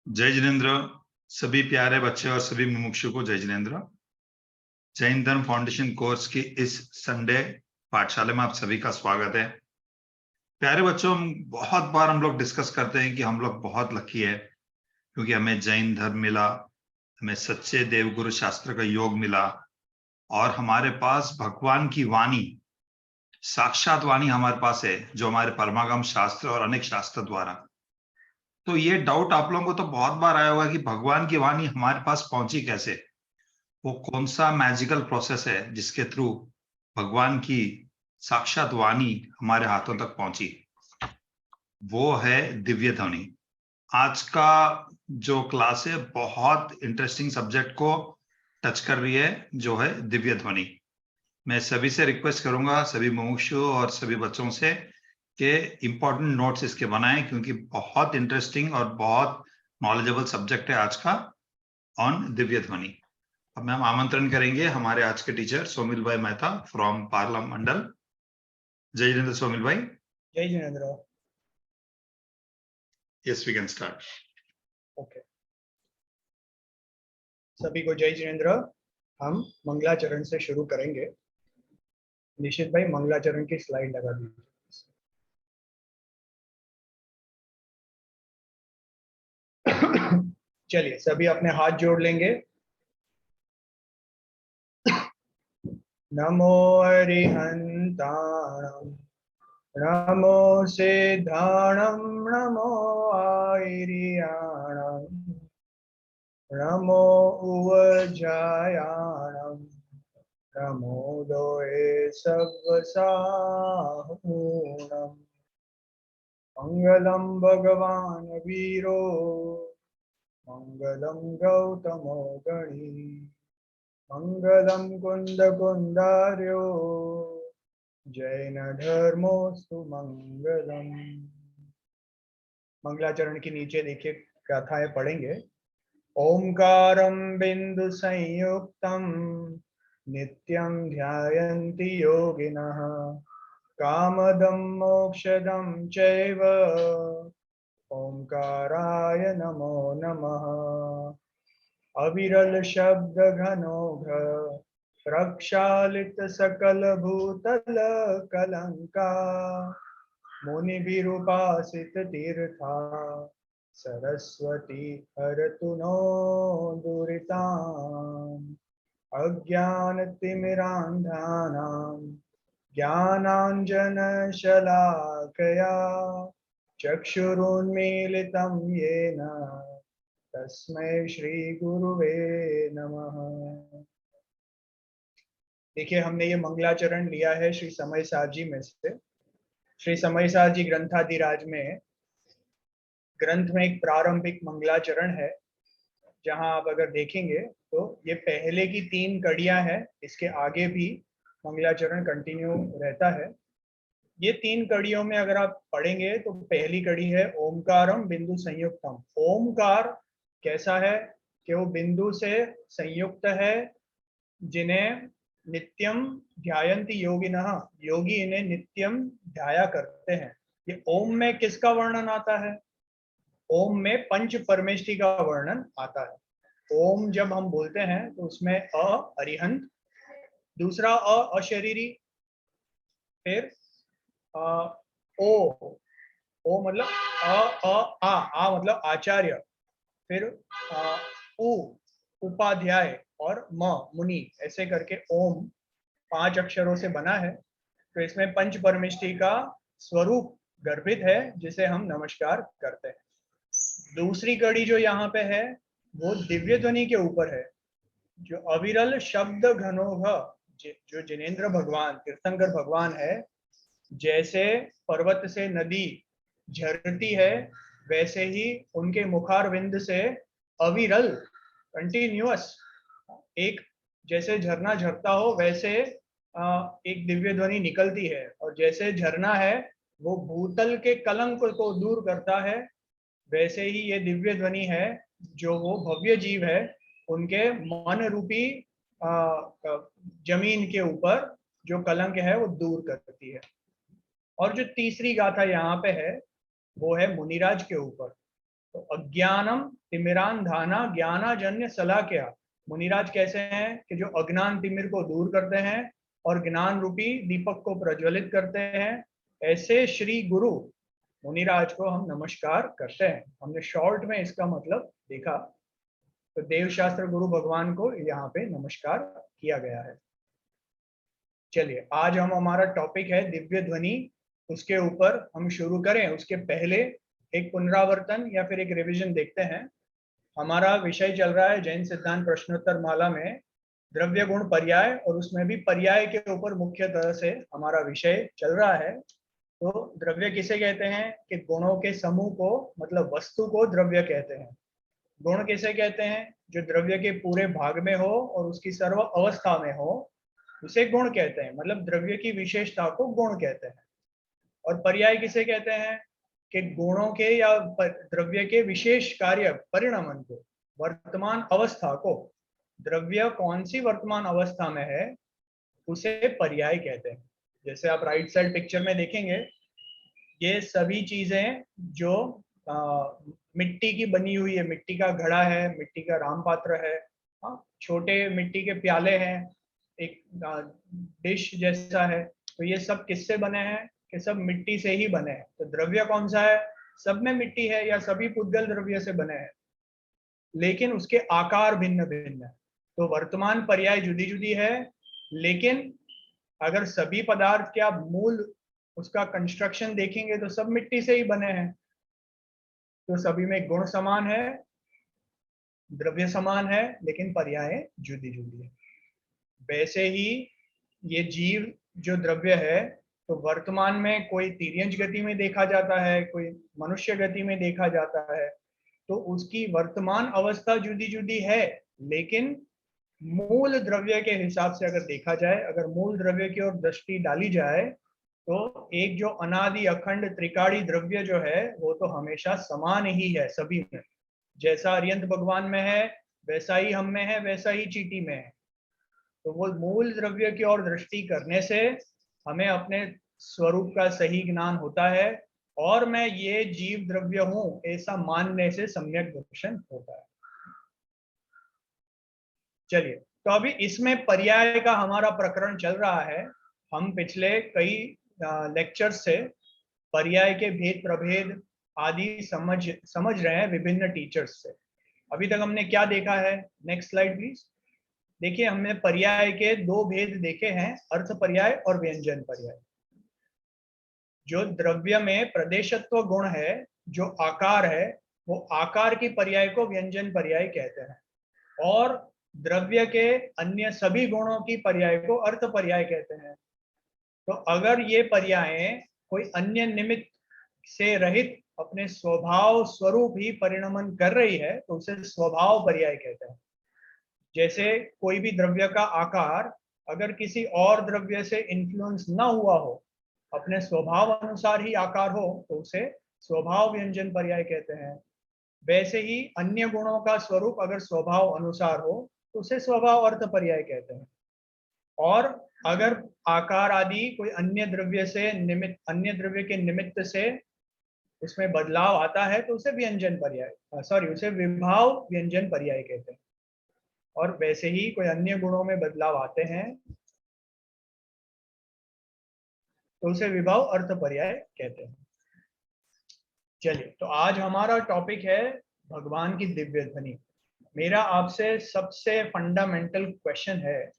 जय जिनेन्द्र। सभी प्यारे बच्चे और सभी मुमुक्षु को जय जिनेन्द्र। जैन धर्म फाउंडेशन कोर्स की इस संडे पाठशाला में आप सभी का स्वागत है। प्यारे बच्चों, बहुत बार हम लोग डिस्कस करते हैं कि हम लोग बहुत लकी है क्योंकि हमें जैन धर्म मिला, हमें सच्चे देवगुरु शास्त्र का योग मिला और हमारे पास भगवान की वाणी, साक्षात वाणी हमारे पास है, जो हमारे परमागम शास्त्र और अनेक शास्त्र द्वारा। तो ये डाउट आप लोगों को तो बहुत बार आया होगा कि भगवान की वाणी हमारे पास पहुंची कैसे। वो कौन सा मैजिकल प्रोसेस है जिसके थ्रू भगवान की साक्षात वाणी हमारे हाथों तक पहुंची। वो है दिव्य ध्वनि। आज का जो क्लास है बहुत इंटरेस्टिंग सब्जेक्ट को टच कर रही है, जो है दिव्य ध्वनि। मैं सभी से रिक्वेस्ट करूंगा, सभी मुमुक्षु और सभी बच्चों से, कि इंपॉर्टेंट नोट्स इसके बनाएं क्योंकि बहुत इंटरेस्टिंग और बहुत नॉलेजेबल सब्जेक्ट है आज का ऑन दिव्य ध्वनि। अब मैं हम आमंत्रण करेंगे हमारे आज के टीचर सोमिल भाई मेहता फ्रॉम पार्ला मंडल। जय जिनेन्द्र सोमिल भाई। जय Jinendra. Yes, we can start. Okay, सभी को जय जिनेन्द्र। हम मंगलाचरण से शुरू करेंगे। निशित भाई, मंगलाचरण की स्लाइड लगा दीजिए। चलिए, सभी अपने हाथ जोड़ लेंगे। नमो अरिहंताणं, नमो सिद्धाणं, नमो आयर्याणं, नमो उवजायाणं, नमो दोये सव्वसाहूणम्। मंगलम भगवान वीरो, मंगलम गौतमो गणी, मंगलम कुंद कुंदार्यो, जैन धर्मोस्तु मंगलम। मंगलाचरण के नीचे देखिए गाथाएं पढ़ेंगे। ओंकारं बिंदु संयुक्तम नित्यं ध्यायन्ति योगिनः, कामदं मोक्षदं चैव ओंकाराय नमो नमः। अविरल शब्द घनौघ, प्रक्षालित सकल भूतल कलंका, मुनि विरूपासित तीर्था, सरस्वती हरतु नो दुरिताम्। अज्ञानतिमिरान्धानां ज्ञानाञ्जनशलाकया, चक्षुरुन्मीलितं येन तस्मै श्री गुरुवे नमः। देखिए, हमने ये मंगलाचरण लिया है श्री समयसार जी में से। श्री समयसार जी ग्रंथादिराज में ग्रंथ में एक प्रारंभिक मंगलाचरण है, जहां आप अगर देखेंगे तो ये पहले की 3 कड़ियां हैं। इसके आगे भी मंगलाचरण कंटिन्यू रहता है। ये 3 कड़ियों में अगर आप पढ़ेंगे तो पहली कड़ी है ओमकारम बिंदु संयुक्तम। ओमकार कैसा है कि वो बिंदु से संयुक्त है, जिन्हें नित्यम ध्यायन्ति योगिनः, योगी इन्हें नित्यम ध्याया करते हैं। ये ओम में किसका वर्णन आता है? ओम में पंच परमेष्टि का वर्णन आता है। ओम जब हम बोलते हैं तो उसमें अ अरिहंत, दूसरा अशरीरी, फिर ओ, ओ मतलब आ मतलब आचार्य, फिर उ उपाध्याय और म मुनि, ऐसे करके ओम 5 अक्षरों से बना है। तो इसमें पंच परमेष्टि का स्वरूप गर्भित है, जिसे हम नमस्कार करते हैं। दूसरी कड़ी जो यहाँ पे है वो दिव्य ध्वनि के ऊपर है। जो अविरल शब्द घनौघ, जो जिनेन्द्र भगवान, तीर्थंकर भगवान है, जैसे पर्वत से नदी झरती है, वैसे ही उनके मुखारविंद से अविरल, कंटिन्यूअस, एक जैसे झरना झरता हो वैसे एक दिव्य ध्वनि निकलती है। और जैसे झरना है वो भूतल के कलंक को दूर करता है, वैसे ही ये दिव्य ध्वनि है जो वो भव्य जीव है उनके मन रूपी जमीन के ऊपर जो कलंक है वो दूर करती है। और जो तीसरी गाथा यहाँ पे है वो है मुनिराज के ऊपर। तो अज्ञानम तिमिरांधाना ज्ञानाजन्य सलाक्या, मुनिराज कैसे हैं कि जो अज्ञान तिमिर को दूर करते हैं और ज्ञान रूपी दीपक को प्रज्वलित करते हैं, ऐसे श्री गुरु मुनिराज को हम नमस्कार करते हैं। हमने शॉर्ट में इसका मतलब देखा। तो देवशास्त्र गुरु भगवान को यहाँ पे नमस्कार किया गया है। चलिए, आज हम हमारा टॉपिक है दिव्य ध्वनि, उसके ऊपर हम शुरू करें उसके पहले एक पुनरावर्तन या फिर एक रिवीजन देखते हैं। हमारा विषय चल रहा है जैन सिद्धांत प्रश्नोत्तर माला में द्रव्य गुण पर्याय, और उसमें भी पर्याय के ऊपर मुख्य तरह से हमारा विषय चल रहा है। तो द्रव्य किसे कहते हैं कि गुणों के समूह को, मतलब वस्तु को द्रव्य कहते हैं। गुण किसे कहते हैं, जो द्रव्य के पूरे भाग में हो और उसकी सर्व अवस्था में हो, उसे गुण कहते हैं, मतलब द्रव्य की विशेषता को गुण कहते हैं। और पर्याय किसे कहते हैं कि गुणों के या द्रव्य के विशेष कार्य परिणमन को, वर्तमान अवस्था को, द्रव्य कौन सी वर्तमान अवस्था में है उसे पर्याय कहते हैं। जैसे आप राइट साइड पिक्चर में देखेंगे, ये सभी चीजें जो मिट्टी की बनी हुई है, मिट्टी का घड़ा है, मिट्टी का रामपात्र है, छोटे मिट्टी के प्याले हैं, एक डिश जैसा है, तो ये सब किससे बने हैं कि सब मिट्टी से ही बने हैं। तो द्रव्य कौन सा है, सब में मिट्टी है या सभी पुद्गल द्रव्य से बने हैं, लेकिन उसके आकार भिन्न भिन्न है। तो वर्तमान पर्याय जुदी जुदी है, लेकिन अगर सभी पदार्थ के आप मूल उसका कंस्ट्रक्शन देखेंगे तो सब मिट्टी से ही बने हैं। तो सभी में गुण समान है, द्रव्य समान है, लेकिन पर्याय जुदी जुदी है। वैसे ही ये जीव जो द्रव्य है, तो वर्तमान में कोई तिर्यंच गति में देखा जाता है, कोई मनुष्य गति में देखा जाता है, तो उसकी वर्तमान अवस्था जुदी जुदी है, लेकिन मूल द्रव्य के हिसाब से अगर देखा जाए, अगर मूल द्रव्य की ओर दृष्टि डाली जाए, तो एक जो अनादि अखंड त्रिकाड़ी द्रव्य जो है वो तो हमेशा समान ही है सभी में। जैसा अरियंत भगवान में है वैसा ही हम में है, वैसा ही चींटी में है। तो वो मूल द्रव्य की ओर दृष्टि करने से हमें अपने स्वरूप का सही ज्ञान होता है, और मैं ये जीव द्रव्य हूं ऐसा मानने से सम्यक दर्शन होता है। चलिए, तो अभी इसमें पर्याय का हमारा प्रकरण चल रहा है। हम पिछले कई लेक्चर्स से पर्याय के भेद प्रभेद आदि समझ रहे हैं विभिन्न टीचर्स से। अभी तक हमने क्या देखा है, नेक्स्ट स्लाइड प्लीज। देखिए, हमने पर्याय के दो भेद देखे हैं, अर्थ पर्याय और व्यंजन पर्याय। जो द्रव्य में प्रदेशत्व गुण है, जो आकार है, वो आकार की पर्याय को व्यंजन पर्याय कहते हैं, और द्रव्य के अन्य सभी गुणों की पर्याय को अर्थ पर्याय कहते हैं। तो अगर ये पर्यायें कोई अन्य निमित्त से रहित अपने स्वभाव स्वरूप ही परिणमन कर रही है, तो उसे स्वभाव पर्याय कहते हैं। जैसे कोई भी द्रव्य का आकार अगर किसी और द्रव्य से इन्फ्लुएंस ना हुआ हो, अपने स्वभाव अनुसार ही आकार हो, तो उसे स्वभाव व्यंजन पर्याय कहते हैं। वैसे ही अन्य गुणों का स्वरूप अगर स्वभाव अनुसार हो, तो उसे स्वभाव अर्थ पर्याय कहते हैं। और अगर आकार आदि कोई अन्य द्रव्य से निमित्त, अन्य द्रव्य के निमित्त से उसमें बदलाव आता है, तो उसे व्यंजन पर्याय, उसे विभाव व्यंजन पर्याय कहते हैं। और वैसे ही कोई अन्य गुणों में बदलाव आते हैं तो उसे विभाव अर्थ पर्याय कहते हैं। चलिए, तो आज हमारा टॉपिक है भगवान की दिव्य ध्वनि। मेरा आपसे सबसे फंडामेंटल क्वेश्चन है,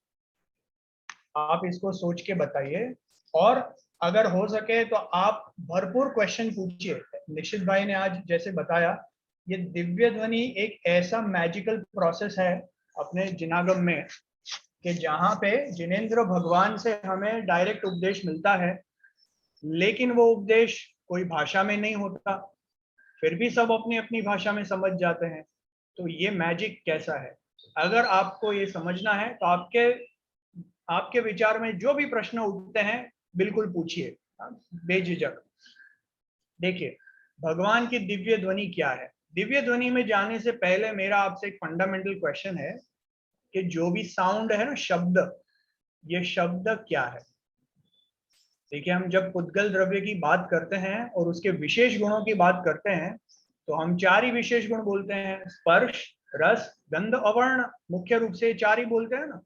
आप इसको सोच के बताइए, और अगर हो सके तो आप भरपूर क्वेश्चन पूछिए। निश्चित भाई ने आज जैसे बताया, ये दिव्य ध्वनि एक ऐसा मैजिकल प्रोसेस है अपने जिनागम में कि जहाँ पे जिनेंद्र भगवान से हमें डायरेक्ट उपदेश मिलता है, लेकिन वो उपदेश कोई भाषा में नहीं होता, फिर भी सब अपनी अपनी भाषा में समझ जाते हैं। तो ये मैजिक कैसा है, अगर आपको ये समझना है तो आपके विचार में जो भी प्रश्न उठते हैं बिल्कुल पूछिए, बेझिझक। देखिए, भगवान की दिव्य ध्वनि क्या है। दिव्य ध्वनि में जाने से पहले मेरा आपसे एक फंडामेंटल क्वेश्चन है कि जो भी साउंड है ना, शब्द, ये शब्द क्या है। देखिए, हम जब पुद्गल द्रव्य की बात करते हैं और उसके विशेष गुणों की बात करते हैं, तो हम 4 ही विशेष गुण बोलते हैं, स्पर्श, रस, गंध और वर्ण। मुख्य रूप से 4 ही बोलते हैं ना।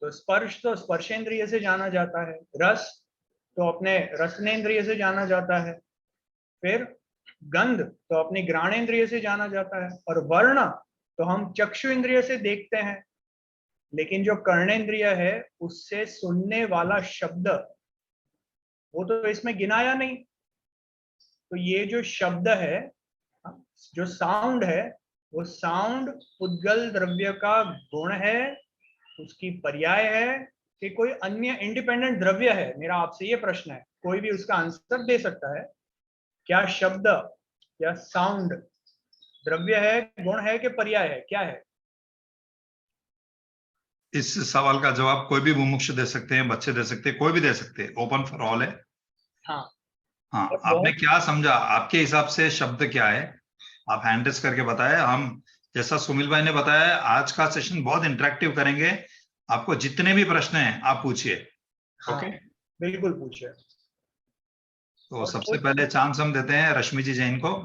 तो स्पर्श तो स्पर्शेंद्रिय से जाना जाता है, रस तो अपने रसनेंद्रिय से जाना जाता है, फिर गंध तो अपनी घ्राणेंद्रिय से जाना जाता है, और वर्ण तो हम चक्षु इंद्रिय से देखते हैं। लेकिन जो कर्णेंद्रिय है उससे सुनने वाला शब्द वो तो इसमें गिनाया नहीं। तो ये जो शब्द है, जो साउंड है, वो साउंड पुद्गल द्रव्य का गुण है, उसकी पर्याय है कि कोई अन्य इंडिपेंडेंट द्रव्य है। मेरा आपसे ये प्रश्न है, कोई भी उसका आंसर दे सकता है। क्या शब्द या साउंड द्रव्य है, गुण है कि पर्याय है, क्या है? इस सवाल का जवाब कोई भी मुमुक्ष दे सकते हैं, बच्चे दे सकते हैं, कोई भी दे सकते हैं, ओपन फॉर ऑल है। हाँ, हाँ, और आपने बहुत क्या समझा, आपके हिसाब से शब्द क्या है? आप हैंड रेस करके बताएं। हम, जैसा सुमिल भाई ने बताया, आज का सेशन बहुत इंटरेक्टिव करेंगे। आपको जितने भी प्रश्न हैं आप पूछिए। हाँ, ओके, बिल्कुल पूछे। तो और सबसे कोई पहले चांस हम देते हैं रश्मि जी जैन को।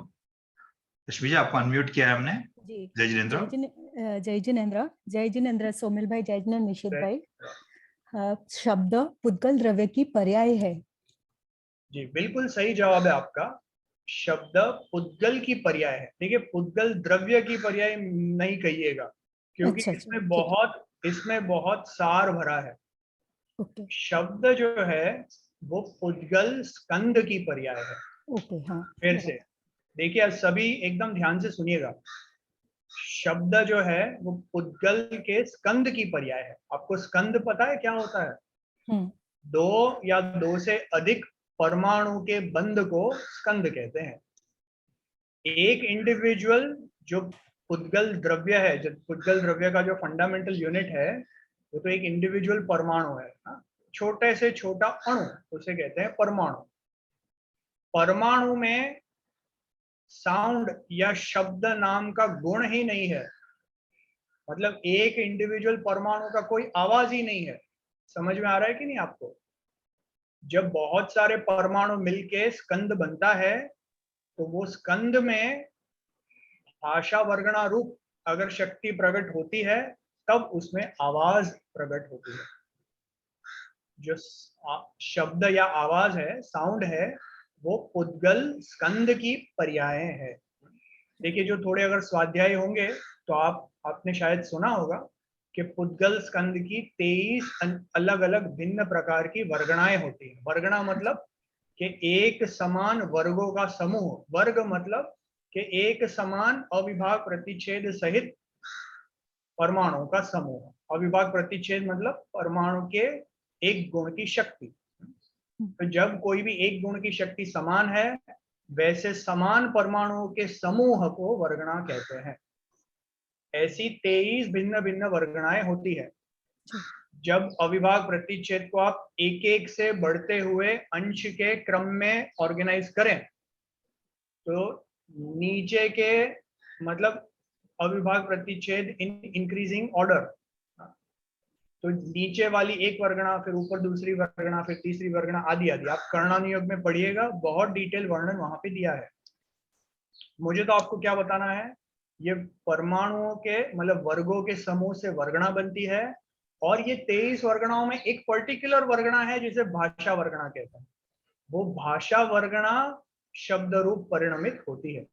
रश्मि जी, आपको अनम्यूट किया है हमने। जी, जय जिनेन्द्र। जय जिनेन्द्र, सोमिल भाई, जय जिनेन्द्र, निशित भाई। शब्द पुद्गल द्रव्य की पर्याय है। जी, बिल्कुल सही जवाब है आपका। शब्द पुद्गल की पर्याय है। देखिए, पुद्गल द्रव्य की पर्याय नहीं कहिएगा, क्योंकि अच्छा, इसमें बहुत सार भरा है। ओके शब्द जो है वो पुद्गल स्कंद की पर्याय है। ओके, हाँ, फिर से देखिए, अब सभी एकदम ध्यान से सुनिएगा। शब्द जो है वो पुद्गल के स्कंद की पर्याय है। आपको स्कंद पता है क्या होता है? हम्म, 2 या 2 से अधिक परमाणु के बंध को स्कंद कहते हैं। एक इंडिविजुअल जो पुद्गल द्रव्य है, जो पुद्गल द्रव्य का जो फंडामेंटल यूनिट है, वो तो एक इंडिविजुअल परमाणु है ना? छोटे से छोटा अणु, उसे कहते हैं परमाणु। परमाणु में साउंड या शब्द नाम का गुण ही नहीं है। मतलब एक इंडिविजुअल परमाणु का कोई आवाज ही नहीं है। समझ में आ रहा है कि नहीं आपको? जब बहुत सारे परमाणु मिलके स्कंद बनता है, तो वो स्कंद में भाषा वर्गणा रूप अगर शक्ति प्रकट होती है, तब उसमें आवाज प्रकट होती है। जो शब्द या आवाज है, साउंड है, वो पुद्गल स्कंद की पर्याय है। देखिए, जो थोड़े अगर स्वाध्याय होंगे तो आपने शायद सुना होगा कि पुद्गल स्कंद की 23 अलग अलग भिन्न प्रकार की वर्गणाएं होती हैं। वर्गणा मतलब कि एक समान वर्गों का समूह। वर्ग मतलब कि एक समान अविभाग प्रतिच्छेद सहित परमाणुओं का समूह। अविभाग प्रतिच्छेद मतलब परमाणु के एक गुण की शक्ति। तो जब कोई भी एक गुण की शक्ति समान है, वैसे समान परमाणुओं के समूह को वर्गणा कहते हैं। ऐसी 23 भिन्न भिन्न वर्गणाएं होती है। जब अविभाग प्रतिच्छेद को आप एक एक से बढ़ते हुए अंश के क्रम में ऑर्गेनाइज करें, तो नीचे के मतलब अविभाग प्रतिच्छेद इन इंक्रीजिंग ऑर्डर, तो नीचे वाली एक वर्गणा, फिर ऊपर दूसरी वर्गणा, फिर तीसरी वर्गणा, आदि आदि। आप कर्णानुयोग में पढ़िएगा, बहुत डिटेल वर्णन वहां पे दिया है। मुझे तो आपको क्या बताना है, ये परमाणुओं के मतलब वर्गों के समूह से वर्गणा बनती है, और ये 23 वर्गणाओं में एक पर्टिकुलर वर्गणा है जिसे भाषा वर्गणा कहते हैं। वो भाषा वर्गणा शब्द रूप परिणमित होती है।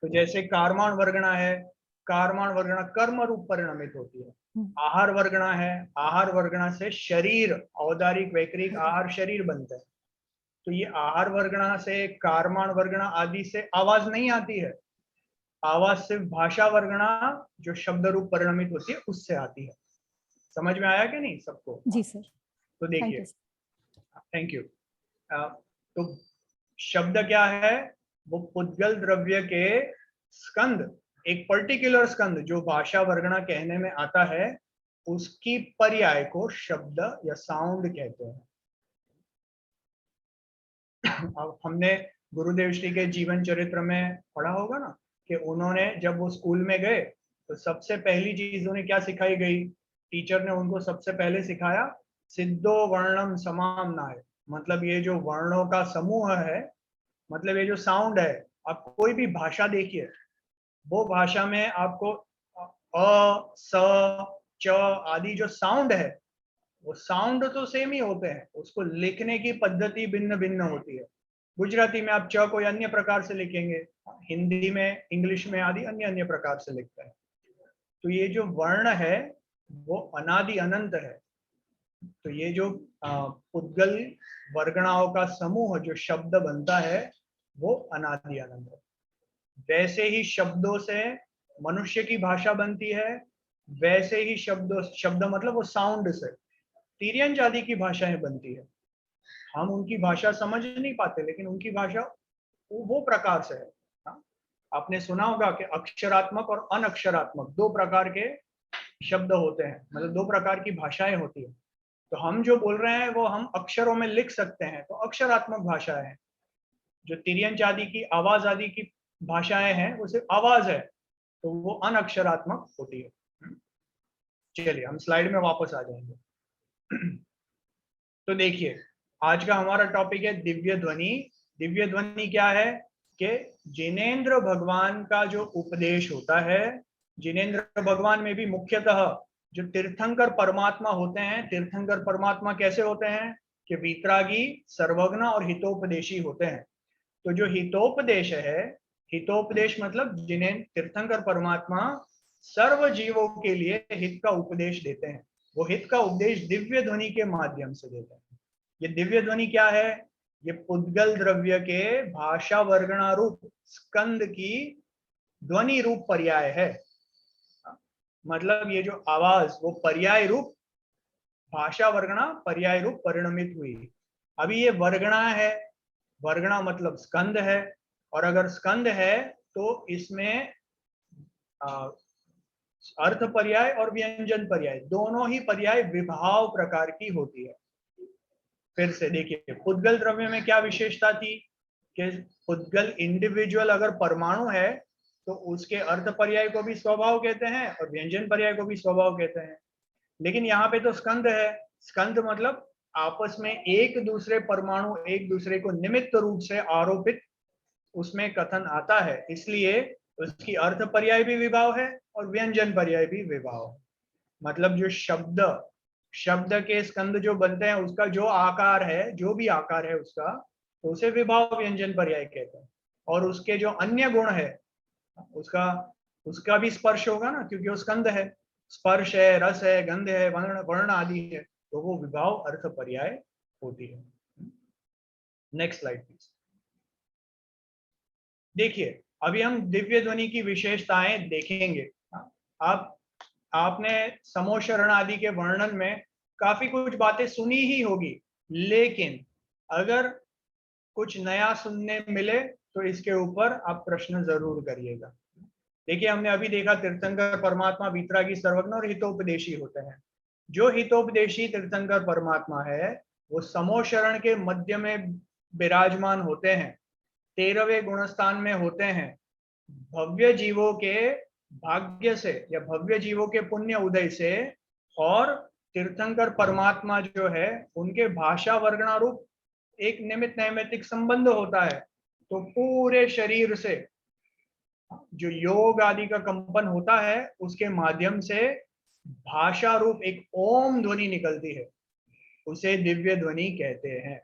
तो जैसे कारमान वर्गणा है, कारमान वर्गणा कर्म रूप परिणमित होती है। आहार वर्गणा है, आहार वर्गणा से शरीर, औदारिक वैकृतिक आहार शरीर बनते हैं। तो ये आहार वर्गणा से, कारमान वर्गणा आदि से आवाज नहीं आती है। आवाज सिर्फ भाषा वर्गणा जो शब्द रूप परिणमित होती है उससे आती है। समझ में आया कि नहीं सबको? जी सर, तो थैंक देखिए, यू। Thank you. तो शब्द क्या है? वो पुद्गल द्रव्य के स्कंद, एक पर्टिकुलर स्कंद जो भाषा वर्गणा कहने में आता है, उसकी पर्याय को शब्द या साउंड कहते हैं। अब हमने गुरुदेव श्री के जीवन चरित्र में पढ़ा होगा ना कि उन्होंने जब वो स्कूल में गए तो सबसे पहली चीज उन्हें क्या सिखाई गई? टीचर ने उनको सबसे पहले सिखाया सिद्धो वर्णम समामनाय। मतलब ये जो वर्णों का समूह है, मतलब ये जो साउंड है, आप कोई भी भाषा देखिए, वो भाषा में आपको अ, स, च आदि जो साउंड है, वो साउंड तो सेम ही होते हैं, उसको लिखने की पद्धति भिन्न भिन्न होती है। गुजराती में आप च कोई अन्य प्रकार से लिखेंगे, हिंदी में, इंग्लिश में आदि अन्य अन्य प्रकार से लिखते हैं। तो ये जो वर्ण है वो अनादि अनंत है। तो ये जो पुद्गल वर्गणाओं का समूह जो शब्द बनता है वो अनादि अनंत है। वैसे ही शब्दों से मनुष्य की भाषा बनती है, वैसे ही शब्द मतलब वो साउंड से तिर्यंच आदि की भाषाएं बनती है। हम उनकी भाषा समझ नहीं पाते, लेकिन उनकी भाषा वो प्रकार से है। हाँ? आपने सुना होगा कि अक्षरात्मक और अनअक्षरात्मक दो प्रकार के शब्द होते हैं, मतलब दो प्रकार की भाषाएं होती है। तो हम जो बोल रहे हैं वो हम अक्षरों में लिख सकते हैं, तो अक्षरात्मक भाषाएं हैं। जो तिर्यंच आदि की आवाज आदि की भाषाएं हैं वो सिर्फ आवाज है, तो वो अनअक्षरात्मक होती है। चलिए हम स्लाइड में वापस आ जाएंगे। तो देखिए, आज का हमारा टॉपिक है दिव्य ध्वनि। दिव्य ध्वनि क्या है कि जिनेंद्र भगवान का जो उपदेश होता है, जिनेंद्र भगवान में भी मुख्यतः जो तीर्थंकर परमात्मा होते हैं, तीर्थंकर परमात्मा कैसे होते हैं कि वीतरागी, सर्वज्ञ और हितोपदेशी होते हैं। तो जो हितोपदेश है, हितोपदेश मतलब जिन्हें तीर्थंकर परमात्मा सर्व जीवों के लिए हित का उपदेश देते हैं, वो हित का उपदेश दिव्य ध्वनि के माध्यम से देते हैं। ये दिव्य ध्वनि क्या है? ये पुद्गल द्रव्य के भाषा वर्गणा रूप स्कंद की ध्वनि रूप पर्याय है। मतलब ये जो आवाज वो पर्याय रूप, भाषा वर्गणा पर्याय रूप परिणमित हुई। अभी ये वर्गणा है, वर्गणा मतलब स्कंद है, और अगर स्कंद है तो इसमें अर्थ पर्याय और व्यंजन पर्याय दोनों ही पर्याय विभाव प्रकार की होती है। फिर से देखिए, पुद्गल द्रव्य में क्या विशेषता थी कि पुद्गल इंडिविजुअल अगर परमाणु है तो उसके अर्थ पर्याय को भी स्वभाव कहते हैं और व्यंजन पर्याय को भी स्वभाव कहते हैं। लेकिन यहाँ पे तो स्कंद है, स्कंद मतलब आपस में एक दूसरे परमाणु एक दूसरे को निमित्त रूप से आरोपित उसमें कथन आता है, इसलिए उसकी अर्थ पर्याय भी विभाव है और व्यंजन पर्याय भी विभाव है। मतलब जो शब्द के स्कंद जो बनते हैं उसका जो आकार है, जो भी आकार है उसका, तो उसे विभाव व्यंजन पर्याय कहते हैं। और उसके जो अन्य गुण है उसका भी स्पर्श होगा ना, क्योंकि वो स्कंद है, स्पर्श है, रस है, गंध है, वर्ण आदि है, तो वो विभाव अर्थ पर्याय होती है। Next slide please. देखिए, अभी हम दिव्य ध्वनि की विशेषताएं देखेंगे। आपने समोशरण आदि के वर्णन में काफी कुछ बातें सुनी ही होगी, लेकिन अगर कुछ नया सुनने मिले तो इसके ऊपर आप प्रश्न जरूर करिएगा। देखिए, हमने अभी देखा तीर्थंकर परमात्मा वीतरागी, सर्वज्ञ और हितोपदेशी होते हैं। जो हितोपदेशी तीर्थंकर परमात्मा है वो समोशरण के मध्य में विराजमान होते हैं, 13वें गुणस्थान में होते हैं। भव्य जीवों के भाग्य से या भव्य जीवों के पुण्य उदय से और तीर्थंकर परमात्मा जो है उनके भाषा वर्गणा रूप एक निमित्त नैमित्तिक संबंध होता है। तो पूरे शरीर से जो योग आदि का कंपन होता है उसके माध्यम से भाषा रूप एक ओम ध्वनि निकलती है, उसे दिव्य ध्वनि कहते हैं।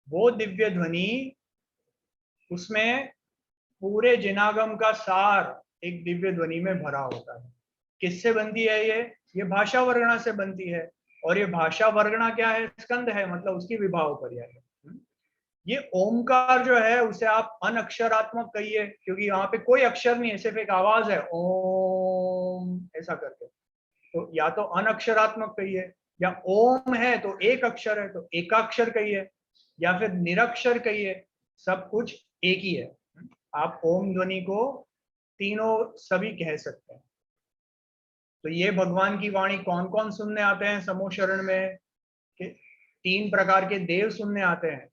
वो दिव्य ध्वनि, उसमें पूरे जिनागम का सार एक दिव्य ध्वनि में भरा होता है। किससे बनती है ये भाषा वर्गणा से बनती है। और ये भाषा वर्गणा क्या है? स्कंद है, मतलब उसकी विभाव पर्याय है। ये ओमकार जो है उसे आप अनअक्षरात्मक कहिए, क्योंकि यहाँ पे कोई अक्षर नहीं है, सिर्फ एक आवाज है ओम ऐसा करके। तो या तो अनअक्षरात्मक कहिए, या ओम है तो एक अक्षर है तो एकाक्षर कहिए, या फिर निरक्षर कहिए, सब कुछ एक ही है। आप ओम ध्वनि को तीनों सभी कह सकते हैं। तो ये भगवान की वाणी कौन कौन सुनने आते हैं समोशरण में? कि 3 प्रकार के देव सुनने आते हैं।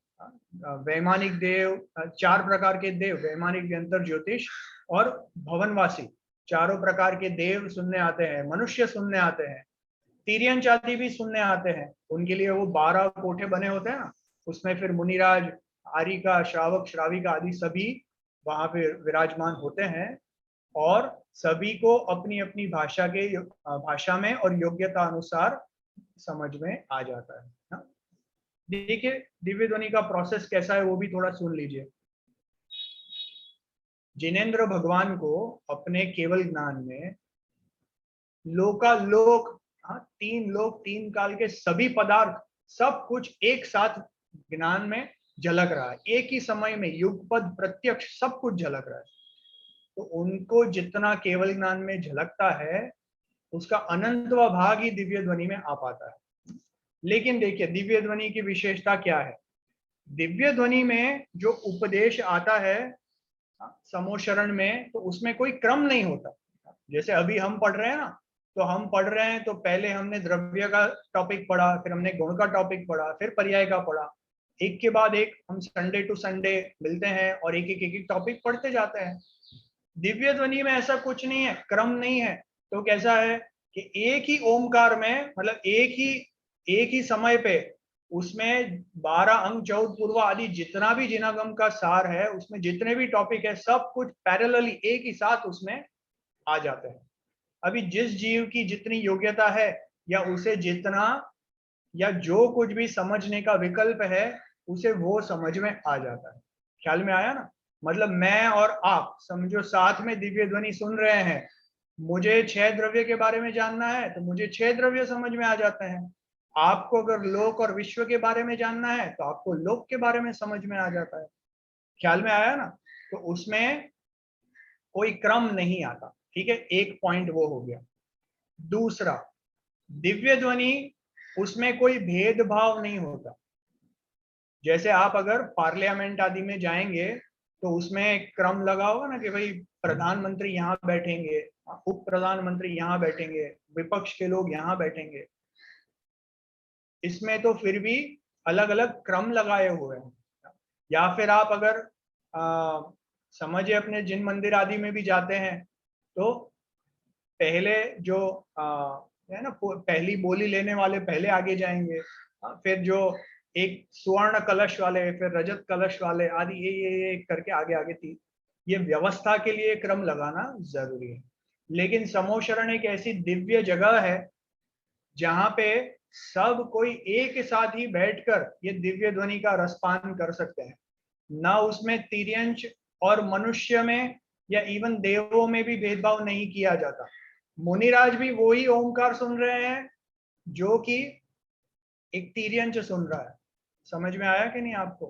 वैमानिक देव, 4 प्रकार के देव, वैमानिक, व्यंतर, ज्योतिष और भवनवासी, चारों प्रकार के देव सुनने आते हैं। मनुष्य सुनने आते हैं, तिर्यंच आदि भी सुनने आते हैं। उनके लिए वो 12 कोठे बने होते हैं ना, उसमें फिर मुनिराज आरिका, श्रावक, श्राविका आदि सभी वहां पे विराजमान होते हैं और सभी को अपनी अपनी भाषा में और योग्यता अनुसार समझ में आ जाता है ना? देखिए दिव्य ध्वनि का प्रोसेस कैसा है वो भी थोड़ा सुन लीजिए। जिनेंद्र भगवान को अपने केवल ज्ञान में लोकालोक, हाँ, तीन लोक, तीन काल के सभी पदार्थ सब कुछ एक साथ ज्ञान में झलक रहा है, एक ही समय में युगपद प्रत्यक्ष सब कुछ झलक रहा है। तो उनको जितना केवल ज्ञान में झलकता है उसका अनंतवा भाग ही दिव्य ध्वनि में आ पाता है। लेकिन देखिए दिव्य ध्वनि की विशेषता क्या है। दिव्य ध्वनि में जो उपदेश आता है समोशरण में, तो उसमें कोई क्रम नहीं होता। जैसे अभी हम पढ़ रहे हैं ना, तो हम पढ़ रहे हैं तो पहले हमने द्रव्य का टॉपिक पढ़ा, फिर हमने गुण का टॉपिक पढ़ा, फिर पर्याय का पढ़ा, एक के बाद एक हम संडे टू संडे मिलते हैं और एक एक एक टॉपिक पढ़ते जाते हैं। दिव्य ध्वनि में ऐसा कुछ नहीं है, क्रम नहीं है। तो कैसा है कि एक ही ओमकार में, मतलब एक ही समय पे उसमें 12 अंग, 14 पूर्व आदि जितना भी जिनागम का सार है, उसमें जितने भी टॉपिक है सब कुछ पैरेलली एक ही साथ उसमें आ जाते हैं। अभी जिस जीव की जितनी योग्यता है या उसे जितना या जो कुछ भी समझने का विकल्प है उसे वो समझ में आ जाता है। ख्याल में आया ना? मतलब मैं और आप समझो साथ में दिव्य ध्वनि सुन रहे हैं, मुझे 6 द्रव्य के बारे में जानना है तो मुझे 6 द्रव्य समझ में आ जाते हैं। आपको अगर लोक और विश्व के बारे में जानना है तो आपको लोक के बारे में समझ में आ जाता है। ख्याल में आया ना? तो उसमें कोई क्रम नहीं आता। ठीक है, एक पॉइंट वो हो गया। दूसरा, दिव्य ध्वनि उसमें कोई भेदभाव नहीं होता। जैसे आप अगर पार्लियामेंट आदि में जाएंगे तो उसमें एक क्रम लगा होगा ना कि भाई प्रधानमंत्री यहाँ बैठेंगे, उप प्रधानमंत्री यहाँ बैठेंगे, विपक्ष के लोग यहाँ बैठेंगे। इसमें तो फिर भी अलग अलग क्रम लगाए हुए हैं। या फिर आप अगर समझिए अपने जिन मंदिर आदि में भी जाते हैं तो पहले जो है ना, पहली बोली लेने वाले पहले आगे जाएंगे, फिर जो एक स्वर्ण कलश वाले, फिर रजत कलश वाले आदि, ये करके आगे आगे थी। ये व्यवस्था के लिए क्रम लगाना जरूरी है। लेकिन समोशरण एक ऐसी दिव्य जगह है जहां पे सब कोई एक साथ ही बैठकर ये दिव्य ध्वनि का रसपान कर सकते हैं। ना उसमें तिर्यंच और मनुष्य में या इवन देवों में भी भेदभाव नहीं किया जाता। मुनिराज भी वही ओमकार सुन रहे हैं जो कि एक तिर्यंच सुन रहा है। समझ में आया कि नहीं आपको?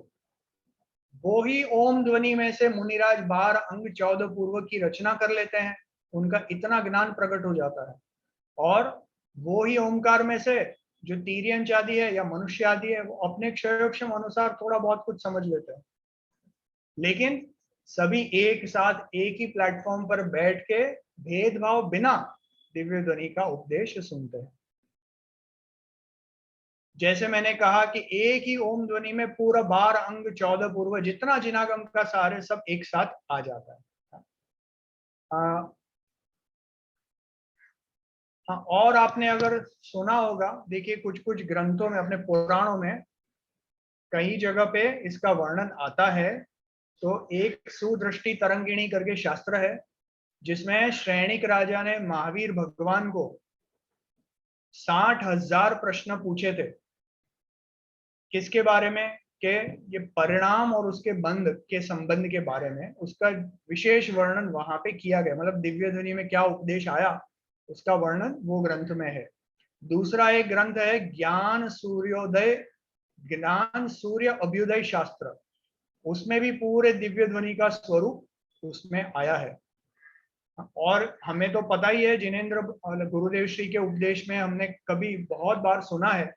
वो ही ओम ध्वनि में से मुनिराज 12 अंग 14 पूर्व की रचना कर लेते हैं, उनका इतना ज्ञान प्रकट हो जाता है। और वो ही ओमकार में से जो तिर्यंच आदि है या मनुष्य आदि है वो अपने क्षयोक्षम अनुसार थोड़ा बहुत कुछ समझ लेते हैं। लेकिन सभी एक साथ एक ही प्लेटफॉर्म पर बैठ के भेदभाव बिना दिव्य ध्वनि का उपदेश सुनते हैं। जैसे मैंने कहा कि एक ही ओम ध्वनि में पूरा 12 अंग 14 पूर्व जितना जिनागम का सार है सब एक साथ आ जाता है। हाँ, और आपने अगर सुना होगा, देखिए कुछ कुछ ग्रंथों में, अपने पुराणों में कई जगह पे इसका वर्णन आता है। तो एक सुदृष्टि तरंगिणी करके शास्त्र है जिसमें श्रेणिक राजा ने महावीर भगवान को 60,000 प्रश्न पूछे थे। किसके बारे में? के ये परिणाम और उसके बंध के संबंध के बारे में उसका विशेष वर्णन वहां पे किया गया। मतलब दिव्य ध्वनि में क्या उपदेश आया उसका वर्णन वो ग्रंथ में है। दूसरा एक ग्रंथ है ज्ञान सूर्य अभ्युदय शास्त्र, उसमें भी पूरे दिव्य ध्वनि का स्वरूप उसमें आया है। और हमें तो पता ही है, जिनेंद्र गुरुदेव श्री के उपदेश में हमने कभी बहुत बार सुना है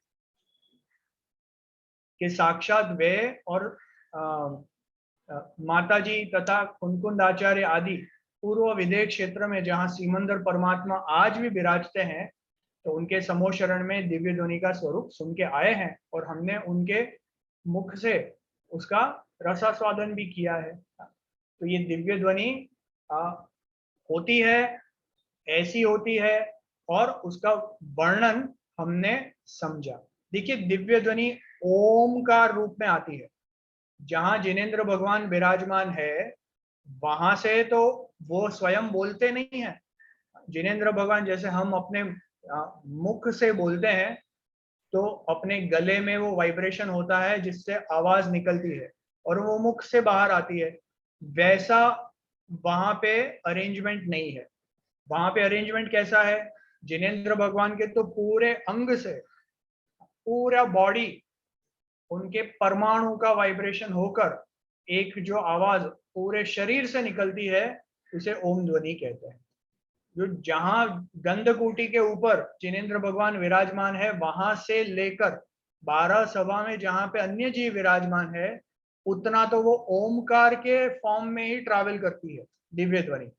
कि साक्षात वे और माताजी तथा कुंकुंद आचार्य आदि पूर्व विदेह क्षेत्र में जहाँ सीमंदर परमात्मा आज भी विराजते हैं, तो उनके समोशरण में दिव्य ध्वनि का स्वरूप सुन के आए हैं और हमने उनके मुख से उसका रसास्वादन भी किया है। तो ये दिव्य ध्वनि होती है, ऐसी होती है, और उसका वर्णन हमने समझा। देखिए दिव्य ध्वनि ओमकार रूप में आती है। जहां जिनेंद्र भगवान विराजमान है वहां से तो वो स्वयं बोलते नहीं है। जिनेंद्र भगवान जैसे हम अपने मुख से बोलते हैं तो अपने गले में वो वाइब्रेशन होता है जिससे आवाज निकलती है और वो मुख से बाहर आती है, वैसा वहां पे अरेंजमेंट नहीं है। वहां पे अरेंजमेंट कैसा है, जिनेंद्र भगवान के तो पूरे अंग से पूरा बॉडी, उनके परमाणु का वाइब्रेशन होकर एक जो आवाज पूरे शरीर से निकलती है उसे ओम ध्वनि कहते हैं। जो जहां गंधकूटी के ऊपर जिनेंद्र भगवान विराजमान है वहां से लेकर 12 सभा में जहां पे अन्य जीव विराजमान है उतना तो वो ओमकार के फॉर्म में ही ट्रैवल करती है दिव्य ध्वनि।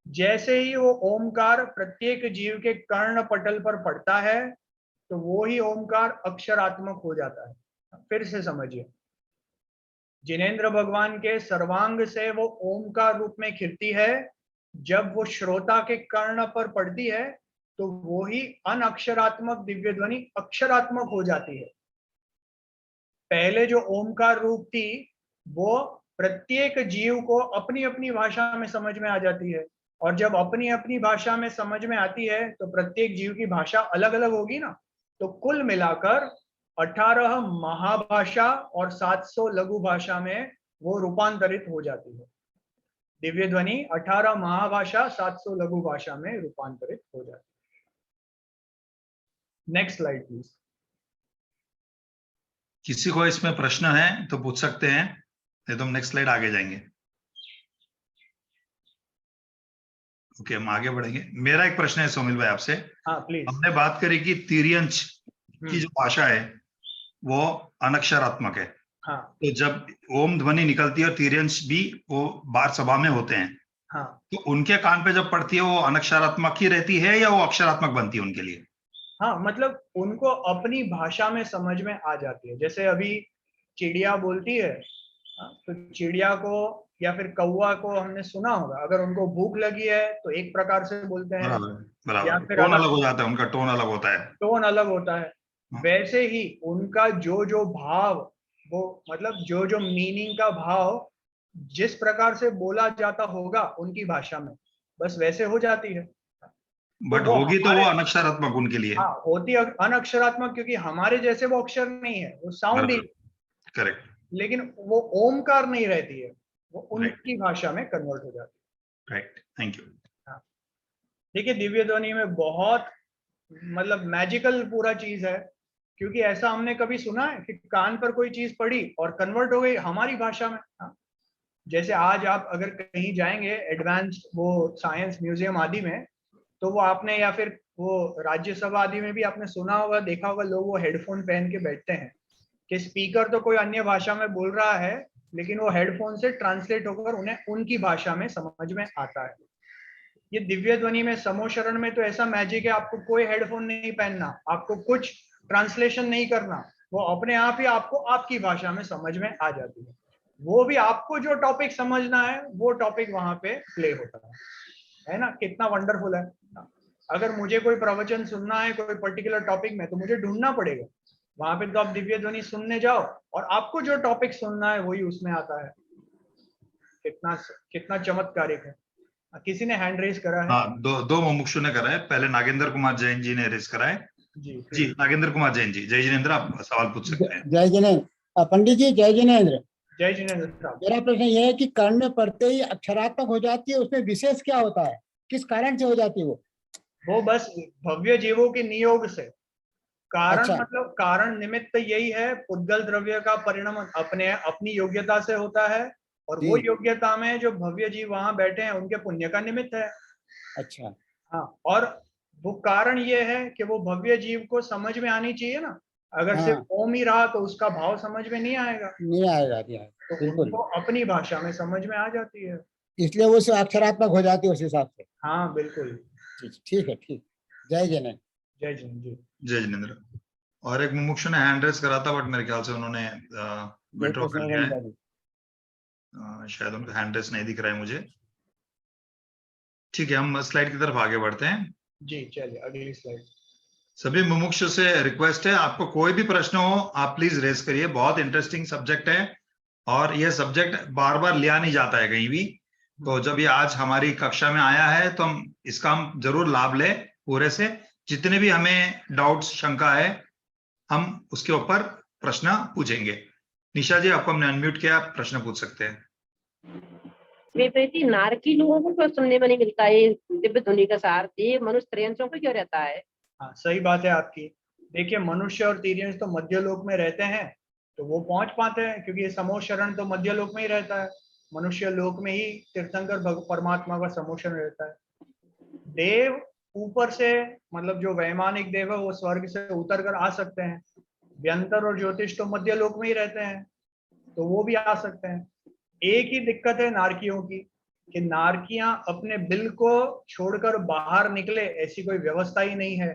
जैसे ही वो ओमकार प्रत्येक जीव के कर्ण पटल पर पड़ता है तो वो ही ओमकार अक्षरात्मक हो जाता है। फिर से समझिए, जिनेंद्र भगवान के सर्वांग से वो ओमकार रूप में खिलती है, जब वो श्रोता के कर्ण पर पड़ती है तो वो ही अनअक्षरात्मक दिव्य ध्वनि अक्षरात्मक हो जाती है। पहले जो ओमकार रूप थी वो प्रत्येक जीव को अपनी अपनी भाषा में समझ में आ जाती है, और जब अपनी अपनी भाषा में समझ में आती है तो प्रत्येक जीव की भाषा अलग अलग होगी ना, तो कुल मिलाकर 18 महाभाषा और 700 लघु भाषा में वो रूपांतरित हो जाती है। दिव्य ध्वनि 18 महाभाषा 700 लघु भाषा में रूपांतरित हो जाती है। Next slide please. किसी को इसमें प्रश्न है तो पूछ सकते हैं, नहीं तो हम नेक्स्ट स्लाइड आगे जाएंगे। ओके, हम आगे बढ़ेंगे। मेरा एक प्रश्न है सोमिल भाई आपसे। हाँ प्लीज। हमने बात करी कि तिर्यंश की जो भाषा है वो अनक्षरात्मक है। हाँ। तो जब ओम ध्वनि निकलती है और तिर्यंश भी वो बार सभा में होते हैं, हाँ। तो उनके कान पे जब पड़ती है वो अनक्षरात्मक ही रहती है या वो अक्षरात्मक बनती है उनके लिए? हाँ, मतलब उनको अपनी भाषा में समझ में आ जाती है। जैसे अभी चिड़िया बोलती है, तो चिड़िया को या फिर कौवा को हमने सुना होगा, अगर उनको भूख लगी है तो एक प्रकार से बोलते हैं, बराबर, या फिर टोन अलग हो जाता है, उनका टोन अलग होता है, टोन अलग होता है। वैसे ही उनका जो जो भाव, वो मतलब जो जो मीनिंग का भाव जिस प्रकार से बोला जाता होगा उनकी भाषा में, बस वैसे हो जाती है। बट तो होगी तो वो अनक्षरात्मक उनके लिए। हाँ, होती अनअक्षरात्मक, क्योंकि हमारे जैसे वो अक्षर नहीं है, वो साउंड ही। करेक्ट। लेकिन वो ओमकार नहीं रहती है, वो उनकी भाषा में कन्वर्ट हो जाती है। Right, thank you. हाँ, देखिए दिव्य ध्वनि में बहुत मतलब मैजिकल पूरा चीज है, क्योंकि ऐसा हमने कभी सुना है कि कान पर कोई चीज पड़ी और कन्वर्ट हो गई हमारी भाषा में। हाँ, जैसे आज आप अगर कहीं जाएंगे एडवांस्ड वो साइंस म्यूजियम आदि में, तो वो आपने या फिर वो राज्यसभा आदि में भी आपने सुना होगा, देखा होगा, लोग वो हेडफोन पहन के बैठते हैं कि स्पीकर तो कोई अन्य भाषा में बोल रहा है लेकिन वो हेडफोन से ट्रांसलेट होकर उन्हें उनकी भाषा में समझ में आता है। ये दिव्य ध्वनि में समोशरण में तो ऐसा मैजिक है, आपको कोई हेडफोन नहीं पहनना, आपको कुछ ट्रांसलेशन नहीं करना, वो अपने आप ही आपको आपकी भाषा में समझ में आ जाती है। वो भी आपको जो टॉपिक समझना है वो टॉपिक वहां पे प्ले होता है ना। कितना वंडरफुल है। अगर मुझे कोई प्रवचन सुनना है कोई पर्टिकुलर टॉपिक में तो मुझे ढूंढना पड़ेगा, वहां पे तो आप दिव्य ध्वनि सुनने जाओ और आपको जो टॉपिक सुनना है वही उसमें आता है। कितना कितना चमत्कारिक है। किसी ने हैंड रेज करा है? हाँ, दो मुमुक्षु ने करा है। पहले नागेंद्र कुमार जैन जी ने रेज करा है। जी नागेंद्र कुमार जैन जी। जय जिनेंद्र, आप सवाल पूछ सकते हैं। जय जिनेंद्र। पंडित जी जय जिनेंद्र। जय जिनेंद्र। मेरा प्रश्न यह है कि कर्ण में पड़ते ही अक्षरात्मक हो जाती है, उसमें विशेष क्या होता है, किस कारण से हो जाती है? वो बस भव्य जीवों के नियोग से। कारण अच्छा। मतलब कारण निमित्त यही है, पुद्गल द्रव्य का परिणाम अपनी योग्यता से होता है, और वो योग्यता में जो भव्य जीव वहां बैठे हैं उनके पुण्य का निमित्त है। अच्छा। हाँ, और वो कारण ये है कि वो भव्य जीव को समझ में आनी चाहिए ना। अगर सिर्फ ओम ही रहा तो उसका भाव समझ में नहीं आएगा। तो उनको अपनी भाषा में समझ में आ जाती है, इसलिए वो अक्षरात्मक हो जाती है उस हिसाब से। हाँ बिल्कुल। ठीक है, ठीक। जय जिनेंद्र। जय जिनेंद्र। जय जिनेंद्र। और एक मुमुक्षु ने हैंड रेज करा था बट मेरे ख्याल से उन्होंने विड्रॉ कर लिया है। शायद उनका हैंड रेज नहीं दिख रहा है मुझे। ठीक है, हम स्लाइड की तरफ आगे बढ़ते हैं। जी चलिए अगली स्लाइड। सभी मुमुक्षु से रिक्वेस्ट है, आपको कोई भी प्रश्न हो आप प्लीज रेज करिए। बहुत इंटरेस्टिंग सब्जेक्ट है और यह सब्जेक्ट बार बार लिया नहीं जाता है कहीं भी। तो जब ये आज हमारी कक्षा में आया है तो हम इसका हम जरूर लाभ लें पूरे से। जितने भी हमें डाउट्स शंका है हम उसके ऊपर प्रश्न पूछेंगे। निशा जी, आपको हमने अनम्यूट किया, आप प्रश्न पूछ सकते हैं। विपरीत नारकी लोगों को क्यों सुनने में नहीं मिलता है दिव्य ध्वनि का सार, ये मनुष्य त्रयंशों को क्यों रहता है? हाँ, सही बात है आपकी। देखिए, मनुष्य और तिर्यंश तो मध्य लोक में रहते हैं, तो वो पहुंच पाते हैं, क्योंकि ये समूह शरण तो मध्य लोक में ही रहता है। मनुष्य लोक में ही तीर्थंकर परमात्मा का समूह शरण रहता है। देव ऊपर से, मतलब जो वैमानिक देव है वो स्वर्ग से उतर कर आ सकते हैं। व्यंतर और ज्योतिष तो मध्य लोक में ही रहते हैं, तो वो भी आ सकते हैं। एक ही दिक्कत है नारकियों की, कि नारकियां अपने बिल को छोड़कर बाहर निकले ऐसी कोई व्यवस्था ही नहीं है।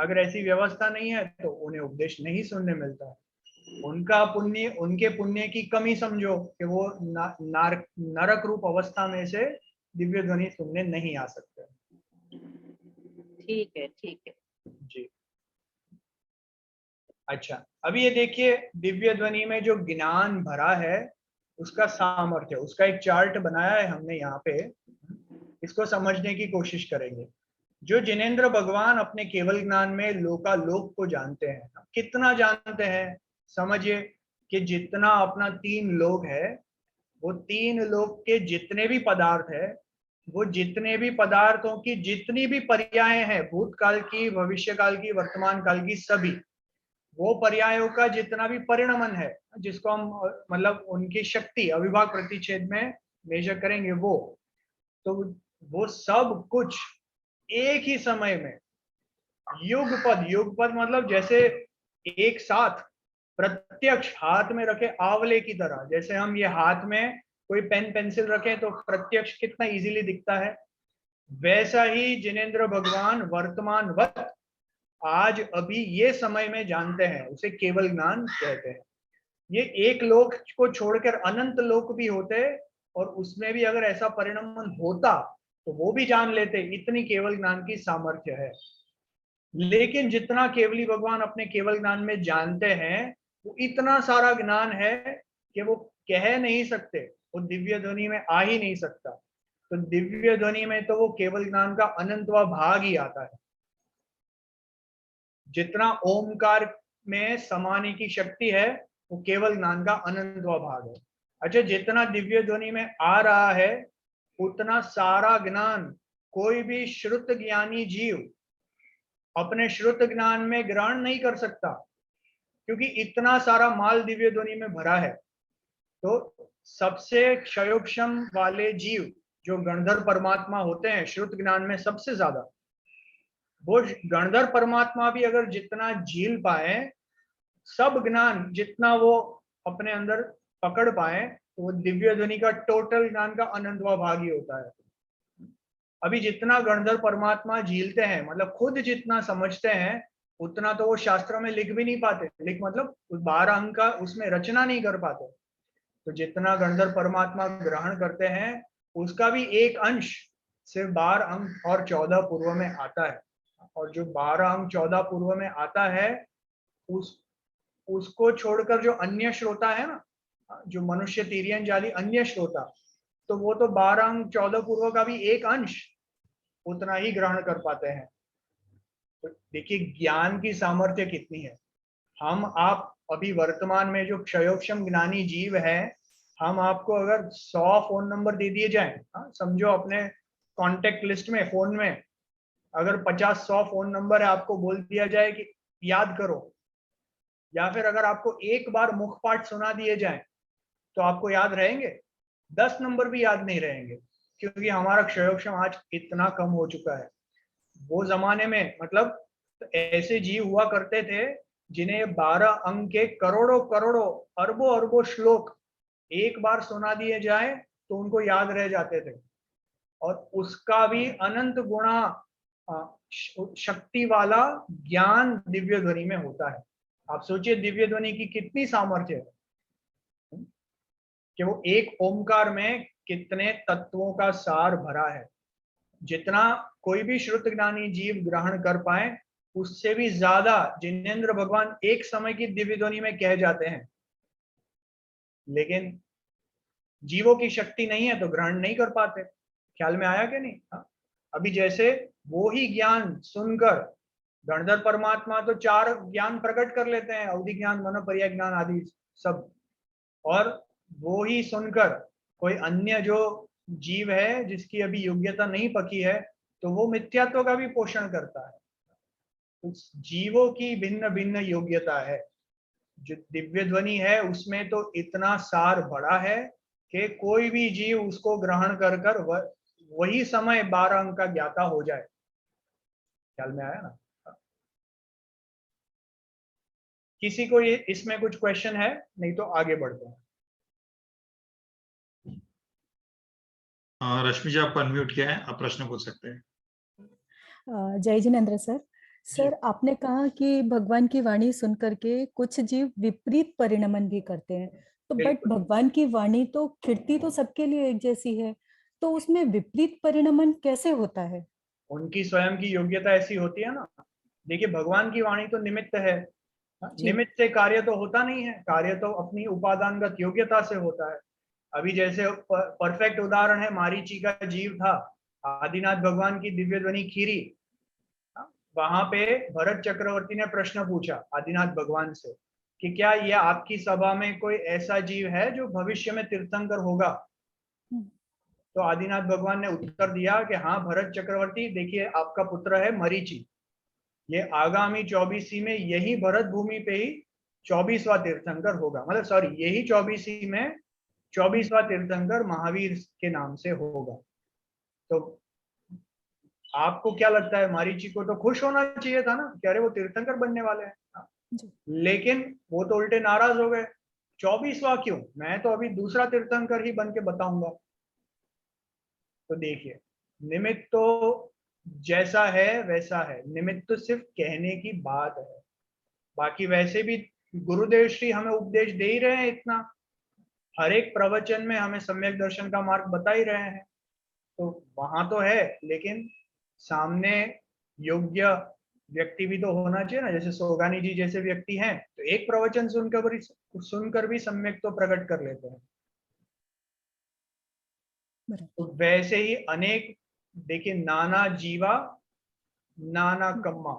अगर ऐसी व्यवस्था नहीं है तो उन्हें उपदेश नहीं सुनने मिलता। उनका पुण्य, उनके पुण्य की कमी समझो कि वो नरक रूप अवस्था में से दिव्य ध्वनि सुनने नहीं आ सकते। ठीक है, ठीक है जी। अच्छा, अभी ये देखिए, दिव्य ध्वनि में जो ज्ञान भरा है उसका सामर्थ्य, उसका एक चार्ट बनाया है हमने यहाँ पे। इसको समझने की कोशिश करेंगे। जो जिनेंद्र भगवान अपने केवल ज्ञान में लोकालोक को जानते हैं, कितना जानते हैं समझिए, कि जितना अपना 3 लोक है, वो 3 लोक के जितने भी पदार्थ है, वो जितने भी पदार्थों की जितनी भी पर्याय हैं, भूतकाल की, भविष्यकाल की, वर्तमान काल की, सभी वो पर्यायों का जितना भी परिणमन है, जिसको हम मतलब उनकी शक्ति अविभाग प्रतिच्छेद में मेजर करेंगे, तो वो सब कुछ एक ही समय में युगपद, युगपद मतलब जैसे एक साथ प्रत्यक्ष हाथ में रखे आंवले की तरह, जैसे हम ये हाथ में कोई पेन पेंसिल रखें तो प्रत्यक्ष कितना इजीली दिखता है, वैसा ही जिनेंद्र भगवान वर्तमानवत आज अभी ये समय में जानते हैं, उसे केवल ज्ञान कहते हैं। ये एक लोक को छोड़कर अनंत लोक भी होते, और उसमें भी अगर ऐसा परिणमन होता तो वो भी जान लेते, इतनी केवल ज्ञान की सामर्थ्य है। लेकिन जितना केवली भगवान अपने केवल ज्ञान में जानते हैं, वो इतना सारा ज्ञान है कि वो कह नहीं सकते, वो दिव्य ध्वनि में आ ही नहीं सकता। तो दिव्य ध्वनि में तो वो केवल ज्ञान का अनंतवा भाग ही आता है। जितना ओमकार में समाने की शक्ति है, वो केवल ज्ञान का अनंतवा भाग है। अच्छा, जितना दिव्य ध्वनि में आ रहा है, उतना सारा ज्ञान कोई भी श्रुत ज्ञानी जीव अपने श्रुत ज्ञान में ग्रहण नहीं कर सकता, क्योंकि इतना सारा माल दिव्य ध्वनि में भरा है। तो सबसे क्षयोक्षम वाले जीव जो गणधर परमात्मा होते हैं श्रुत ज्ञान में सबसे ज्यादा, वो गणधर परमात्मा भी अगर जितना झील पाए, सब ज्ञान जितना वो अपने अंदर पकड़ पाए, तो वो दिव्य ध्वनि का टोटल ज्ञान का अनंतवा भाग ही होता है। अभी जितना गणधर परमात्मा झीलते हैं, मतलब खुद जितना समझते हैं, उतना तो वो शास्त्र में लिख भी नहीं पाते, लिख मतलब 12 अंक का उसमें रचना नहीं कर पाते। तो जितना गणधर परमात्मा ग्रहण करते हैं, उसका भी एक अंश सिर्फ 12 अंक और 14 पूर्व में आता है। और जो 12 अंक 14 पूर्व में आता है, उसको छोड़कर जो अन्य श्रोता है ना, जो मनुष्य, तिर्यन जाति अन्य श्रोता, तो वो तो 12 अंक 14 पूर्व का भी एक अंश उतना ही ग्रहण कर पाते हैं। तो देखिए ज्ञान की सामर्थ्य कितनी है। हम आप अभी वर्तमान में जो क्षयोक्षम ज्ञानी जीव है, हम आपको अगर 100 फोन नंबर दे दिए जाएं, समझो अपने कॉन्टेक्ट लिस्ट में फोन में अगर 50-100 फोन नंबर है, आपको बोल दिया जाए कि याद करो, या फिर अगर आपको एक बार मुख पाठ सुना दिए जाए, तो आपको याद रहेंगे? 10 नंबर भी याद नहीं रहेंगे, क्योंकि हमारा क्षयोक्षम आज इतना कम हो चुका है। वो जमाने में मतलब ऐसे जीव हुआ करते थे जिन्हें 12 अंक के करोड़ों करोड़ों अरबों अरबों श्लोक एक बार सुना दिए जाए तो उनको याद रह जाते थे, और उसका भी अनंत गुणा शक्ति वाला ज्ञान दिव्य ध्वनि में होता है। आप सोचिए दिव्य ध्वनि की कितनी सामर्थ्य है, कि वो एक ओमकार में कितने तत्वों का सार भरा है। जितना कोई भी श्रुत ज्ञानी जीव ग्रहण कर पाए, उससे भी ज्यादा जिनेंद्र भगवान एक समय की दिव्य ध्वनि में कह जाते हैं। लेकिन जीवों की शक्ति नहीं है तो ग्रहण नहीं कर पाते। ख्याल में आया कि नहीं? हाँ? अभी जैसे वो ही ज्ञान सुनकर गणधर परमात्मा तो 4 ज्ञान प्रकट कर लेते हैं, अवधि ज्ञान, मनोपर्याय ज्ञान आदि सब, और वो ही सुनकर कोई अन्य जो जीव है जिसकी अभी योग्यता नहीं पकी है तो वो मिथ्यात्व का भी पोषण करता है। उस जीवों की भिन्न भिन्न योग्यता है। जो दिव्य ध्वनि है उसमें तो इतना सार बड़ा है कि कोई भी जीव उसको ग्रहण कर कर वही समय 12 अंक का ज्ञाता हो जाए। ख्याल में आया ना? किसी को ये इसमें कुछ क्वेश्चन है? नहीं तो आगे बढ़ते हैं। रश्मि जी, आपको अनम्यूट किया है, आप प्रश्न पूछ सकते हैं। जय जिनेंद्र सर। सर, आपने कहा कि भगवान की वाणी सुन करके कुछ जीव विपरीत परिणमन भी करते हैं, तो बट बिल्कुल। भगवान की वाणी तो कीर्ति तो सबके लिए एक जैसी है, तो उसमें विपरीत परिणमन कैसे होता है? उनकी स्वयं की योग्यता ऐसी होती है ना। देखिए, भगवान की वाणी तो निमित्त है। जी। निमित्त से कार्य तो होता नहीं है, कार्य तो अपनी उपादानगत योग्यता से होता है। अभी जैसे परफेक्ट उदाहरण है, मारीची का जीव था, आदिनाथ भगवान की दिव्य ध्वनि खीरी। वहां पे भरत चक्रवर्ती ने प्रश्न पूछा आदिनाथ भगवान से कि क्या यह आपकी सभा में कोई ऐसा जीव है जो भविष्य में तीर्थंकर होगा? तो आदिनाथ भगवान ने उत्तर दिया कि हाँ भरत चक्रवर्ती, देखिए आपका पुत्र है मरीचि, ये आगामी 24वीं में यही भरत भूमि पे ही 24वां तीर्थंकर होगा। मतलब सॉरी, यही 24वीं में 24वां तीर्थंकर महावीर के नाम से होगा। तो आपको क्या लगता है, मारीची को तो खुश होना चाहिए था ना कि अरे वो तीर्थंकर बनने वाले हैं, लेकिन वो तो उल्टे नाराज हो गए। 24वां क्यों? मैं तो अभी दूसरा तीर्थंकर ही बन के बताऊंगा। तो देखिए, निमित्त तो जैसा है वैसा है, निमित्त तो सिर्फ कहने की बात है। बाकी वैसे भी गुरुदेव श्री हमें उपदेश दे ही रहे हैं इतना, हर एक प्रवचन में हमें सम्यक दर्शन का मार्ग बता ही रहे हैं। तो वहां तो है, लेकिन सामने योग्य व्यक्ति भी तो होना चाहिए ना। जैसे सोगानी जी जैसे व्यक्ति हैं तो एक प्रवचन सुनकर भी सम्यक तो प्रकट कर लेते हैं। तो वैसे ही अनेक, देखिए, नाना जीवा नाना कम्मा,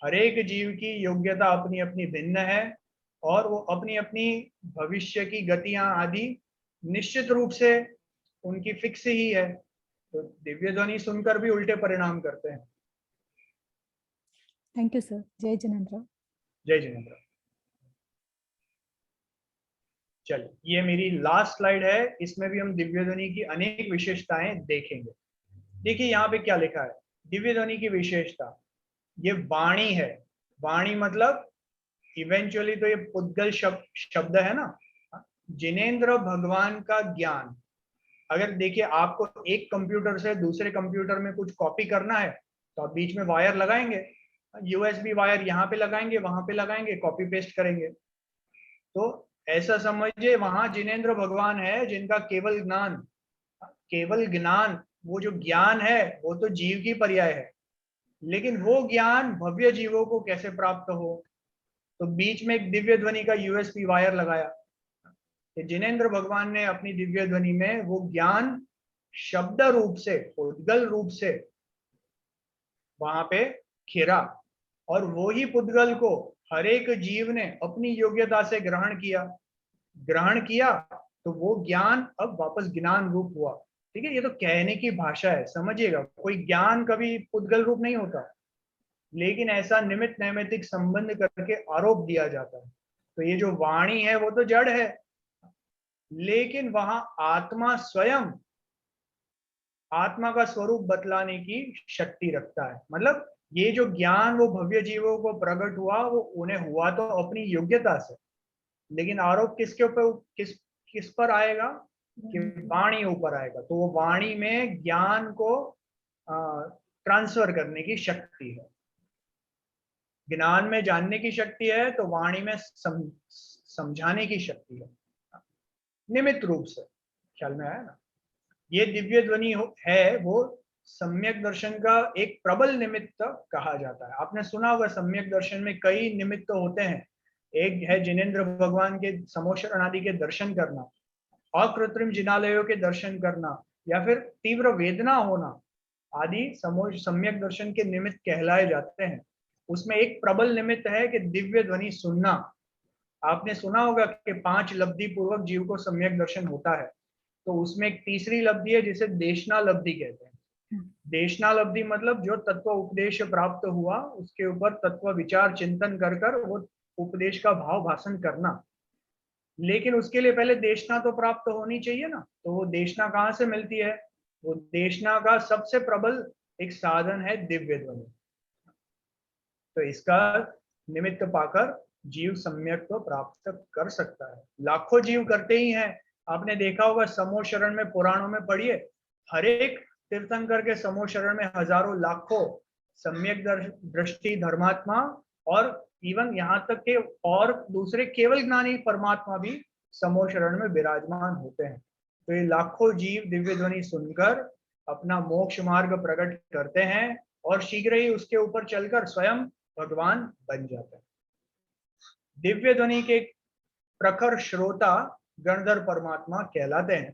हर एक जीव की योग्यता अपनी अपनी भिन्न है और वो अपनी अपनी भविष्य की गतियां आदि निश्चित रूप से उनकी फिक्स ही है। तो दिव्य ध्वनि सुनकर भी उल्टे परिणाम करते हैं। Thank you sir. जय जिनेंद्र। जय जिनेंद्र। चलिए, ये मेरी लास्ट स्लाइड है, इसमें भी हम दिव्य ध्वनि की अनेक विशेषताएं देखेंगे। देखिए यहाँ पे क्या लिखा है, दिव्य ध्वनि की विशेषता, ये वाणी है। वाणी मतलब इवेंचुअली तो ये पुद्गल शब्द है ना। जिनेंद्र भगवान का ज्ञान, अगर देखिए आपको एक कंप्यूटर से दूसरे कंप्यूटर में कुछ कॉपी करना है तो आप बीच में वायर लगाएंगे, यूएसबी वायर यहाँ पे लगाएंगे, वहां पे लगाएंगे, कॉपी पेस्ट करेंगे। तो ऐसा समझिए वहां जिनेंद्र भगवान है जिनका केवल ज्ञान, केवल ज्ञान, वो जो ज्ञान है वो तो जीव की पर्याय है, लेकिन वो ज्ञान भव्य जीवों को कैसे प्राप्त हो? तो बीच में एक दिव्य ध्वनि का यूएसबी वायर लगाया कि जिनेंद्र भगवान ने अपनी दिव्य ध्वनि में वो ज्ञान शब्द रूप से, उद्गल रूप से वहां पे खिरा, और वो ही पुद्गल को हर एक जीव ने अपनी योग्यता से ग्रहण किया तो वो ज्ञान अब वापस ज्ञान रूप हुआ। ठीक है, ये तो कहने की भाषा है, समझिएगा। कोई ज्ञान कभी पुद्गल रूप नहीं होता, लेकिन ऐसा निमित्त नैमित्तिक संबंध करके आरोप दिया जाता है। तो ये जो वाणी है वो तो जड़ है, लेकिन वहां आत्मा स्वयं आत्मा का स्वरूप बतलाने की शक्ति रखता है। मतलब ये जो ज्ञान वो भव्य जीवों को प्रकट हुआ, वो उन्हें हुआ तो अपनी योग्यता से, लेकिन आरोप किसके ऊपर, किस पर आएगा? कि वाणी ऊपर आएगा। तो वो वाणी में ज्ञान को ट्रांसफर करने की शक्ति है, ज्ञान में जानने की शक्ति है, तो वाणी में समझाने की शक्ति है, निमित्त रूप से। ख्याल में आया ना? ये दिव्य ध्वनि है वो सम्यक दर्शन का एक प्रबल निमित्त कहा जाता है। आपने सुना होगा सम्यक दर्शन में कई निमित्त होते हैं, एक है जिनेंद्र भगवान के समोशरण आदि के दर्शन करना, अकृत्रिम जिनालयों के दर्शन करना, या फिर तीव्र वेदना होना आदि सम्यक दर्शन के निमित्त कहलाए जाते हैं। उसमें एक प्रबल निमित्त है कि दिव्य ध्वनि सुनना। आपने सुना होगा कि 5 लब्धि पूर्वक जीव को सम्यक दर्शन होता है, तो उसमें एक तीसरी लब्धि है जिसे देशना लब्धि कहते हैं। देशना लब्धि मतलब जो तत्व उपदेश प्राप्त हुआ उसके ऊपर तत्व विचार चिंतन कर कर वो उपदेश का भाव भाषण करना। लेकिन उसके लिए पहले देशना तो प्राप्त होनी चाहिए ना, तो वो देशना कहाँ से मिलती है? वो देशना का सबसे प्रबल एक साधन है दिव्य ध्वनि। तो इसका निमित्त पाकर जीव सम्यक तो प्राप्त कर सकता है। लाखों जीव करते ही हैं। आपने देखा होगा समूह शरण में, पुराणों में पढ़िए, हर एक तीर्थंकर के समूह शरण में हजारों लाखों सम्यक दृष्टि धर्मात्मा और इवन यहाँ तक के और दूसरे केवल ज्ञानी परमात्मा भी समूह शरण में विराजमान होते हैं। तो ये लाखों जीव दिव्य ध्वनि सुनकर अपना मोक्ष मार्ग प्रकट करते हैं और शीघ्र ही उसके ऊपर चलकर स्वयं भगवान बन जाते हैं। दिव्य ध्वनि के प्रखर श्रोता गणधर परमात्मा कहलाते हैं।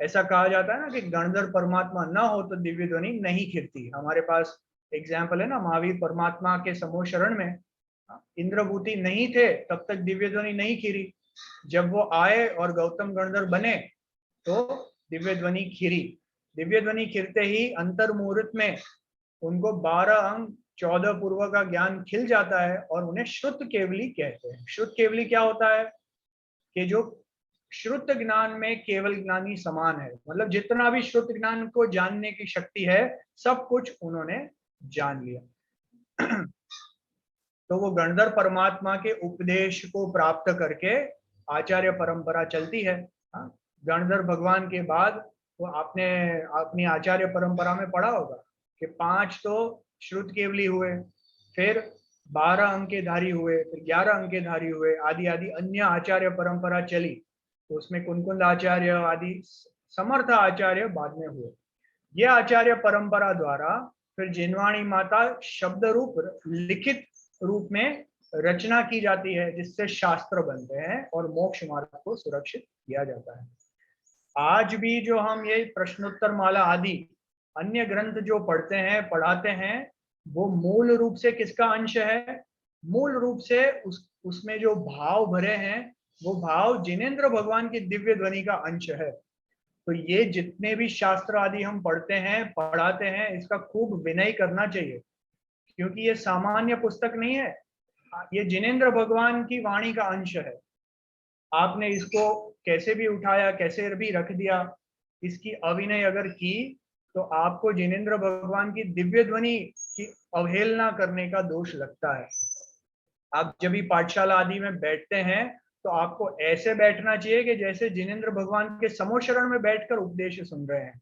ऐसा कहा जाता है ना कि गणधर परमात्मा न हो तो दिव्य ध्वनि नहीं खिलती। हमारे पास एग्जाम्पल है ना, महावीर परमात्मा के समूह शरण में इंद्रभूति नहीं थे तब तक दिव्य ध्वनि नहीं खिरी। जब वो आए और गौतम गणधर बने तो दिव्य ध्वनि खिरी। दिव्य ध्वनि खिलते ही अंतर मुहूर्त में उनको 12 अंग 14 पूर्व का ज्ञान खिल जाता है और उन्हें श्रुत केवली कहते हैं। श्रुत केवली क्या होता है? कि जो श्रुत ज्ञान में केवल ज्ञानी समान है, मतलब जितना भी श्रुत ज्ञान को जानने की शक्ति है सब कुछ उन्होंने जान लिया। तो वो गणधर परमात्मा के उपदेश को प्राप्त करके आचार्य परंपरा चलती है। गणधर भगवान के बाद वो आपने अपनी आचार्य परंपरा में पढ़ा होगा कि 5 तो श्रुत केवली हुए, फिर 12 अंक के धारी हुए, फिर 11 अंक के धारी हुए, आदि आदि अन्य आचार्य परंपरा चली। तो उसमें कुनकुंद आचार्य आदि समर्थ आचार्य बाद में हुए। ये आचार्य परंपरा द्वारा फिर जिनवाणी माता शब्द रूप लिखित रूप में रचना की जाती है जिससे शास्त्र बनते हैं और मोक्ष मार्ग को सुरक्षित किया जाता है। आज भी जो हम ये प्रश्नोत्तर माला आदि अन्य ग्रंथ जो पढ़ते हैं पढ़ाते हैं वो मूल रूप से किसका अंश है? मूल रूप से उसमें जो भाव भरे हैं वो भाव जिनेंद्र भगवान की दिव्य ध्वनि का अंश है। तो ये जितने भी शास्त्र आदि हम पढ़ते हैं पढ़ाते हैं इसका खूब विनय करना चाहिए, क्योंकि ये सामान्य पुस्तक नहीं है, ये जिनेंद्र भगवान की वाणी का अंश है। आपने इसको कैसे भी उठाया, कैसे भी रख दिया, इसकी अविनय अगर की तो आपको जिनेंद्र भगवान की दिव्य ध्वनि की अवहेलना करने का दोष लगता है। आप जब भी पाठशाला आदि में बैठते हैं तो आपको ऐसे बैठना चाहिए कि जैसे जिनेंद्र भगवान के समूह शरण में बैठकर उपदेश सुन रहे हैं।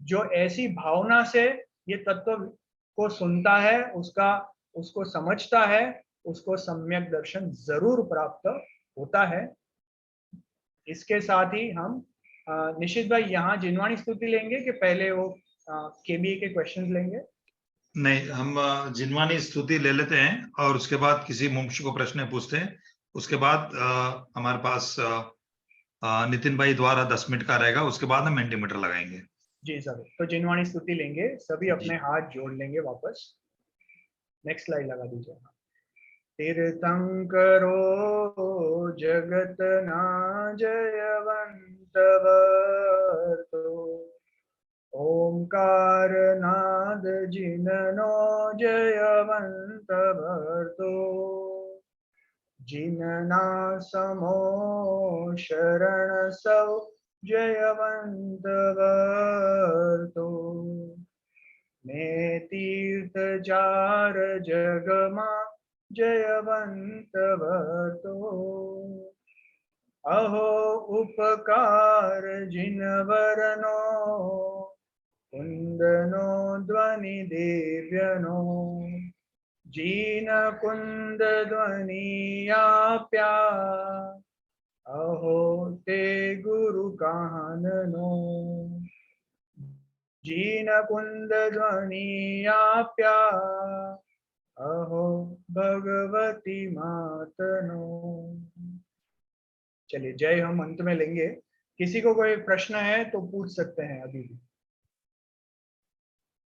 जो ऐसी भावना से ये तत्व को सुनता है उसको समझता है, उसको सम्यक दर्शन जरूर प्राप्त होता है। इसके साथ ही हम निशित भाई यहाँ जिनवाणी स्तुति लेंगे कि पहले वो केबीए के क्वेश्चंस लेंगे? नहीं, हम जिनवाणी स्तुति ले लेते हैं और उसके बाद किसी मुमुक्षु को प्रश्न पूछते हैं। उसके बाद हमारे पास नितिन भाई द्वारा 10 मिनट का रहेगा, उसके बाद हम मेंटीमीटर लगाएंगे। जी सर, तो जिनवाणी स्तुति लेंगे, सभी अपने हाथ जोड़ लेंगे वापस। नेक्स्ट स्लाइड लगा दीजिए। तीर्थंकरो जगत ना जयवंत वर्तो, ओंकार नाद जिननो जयवंत वर्तो, जिनना समो शरण सौ जयवंत वर्तो, मैं तीर्थ जार जगमा जयवंत वर्तो, अहो उपकार जिन वरनो, कुंदनो ध्वनि देव्यनो, जीन कुंद ध्वनि आप्या, अहो ते गुरु काननो, जीन कुंद ध्वनि आप्या, अहो भगवती मातनो। चलिए जय हम अंत में लेंगे। किसी को कोई प्रश्न है तो पूछ सकते हैं अभी भी।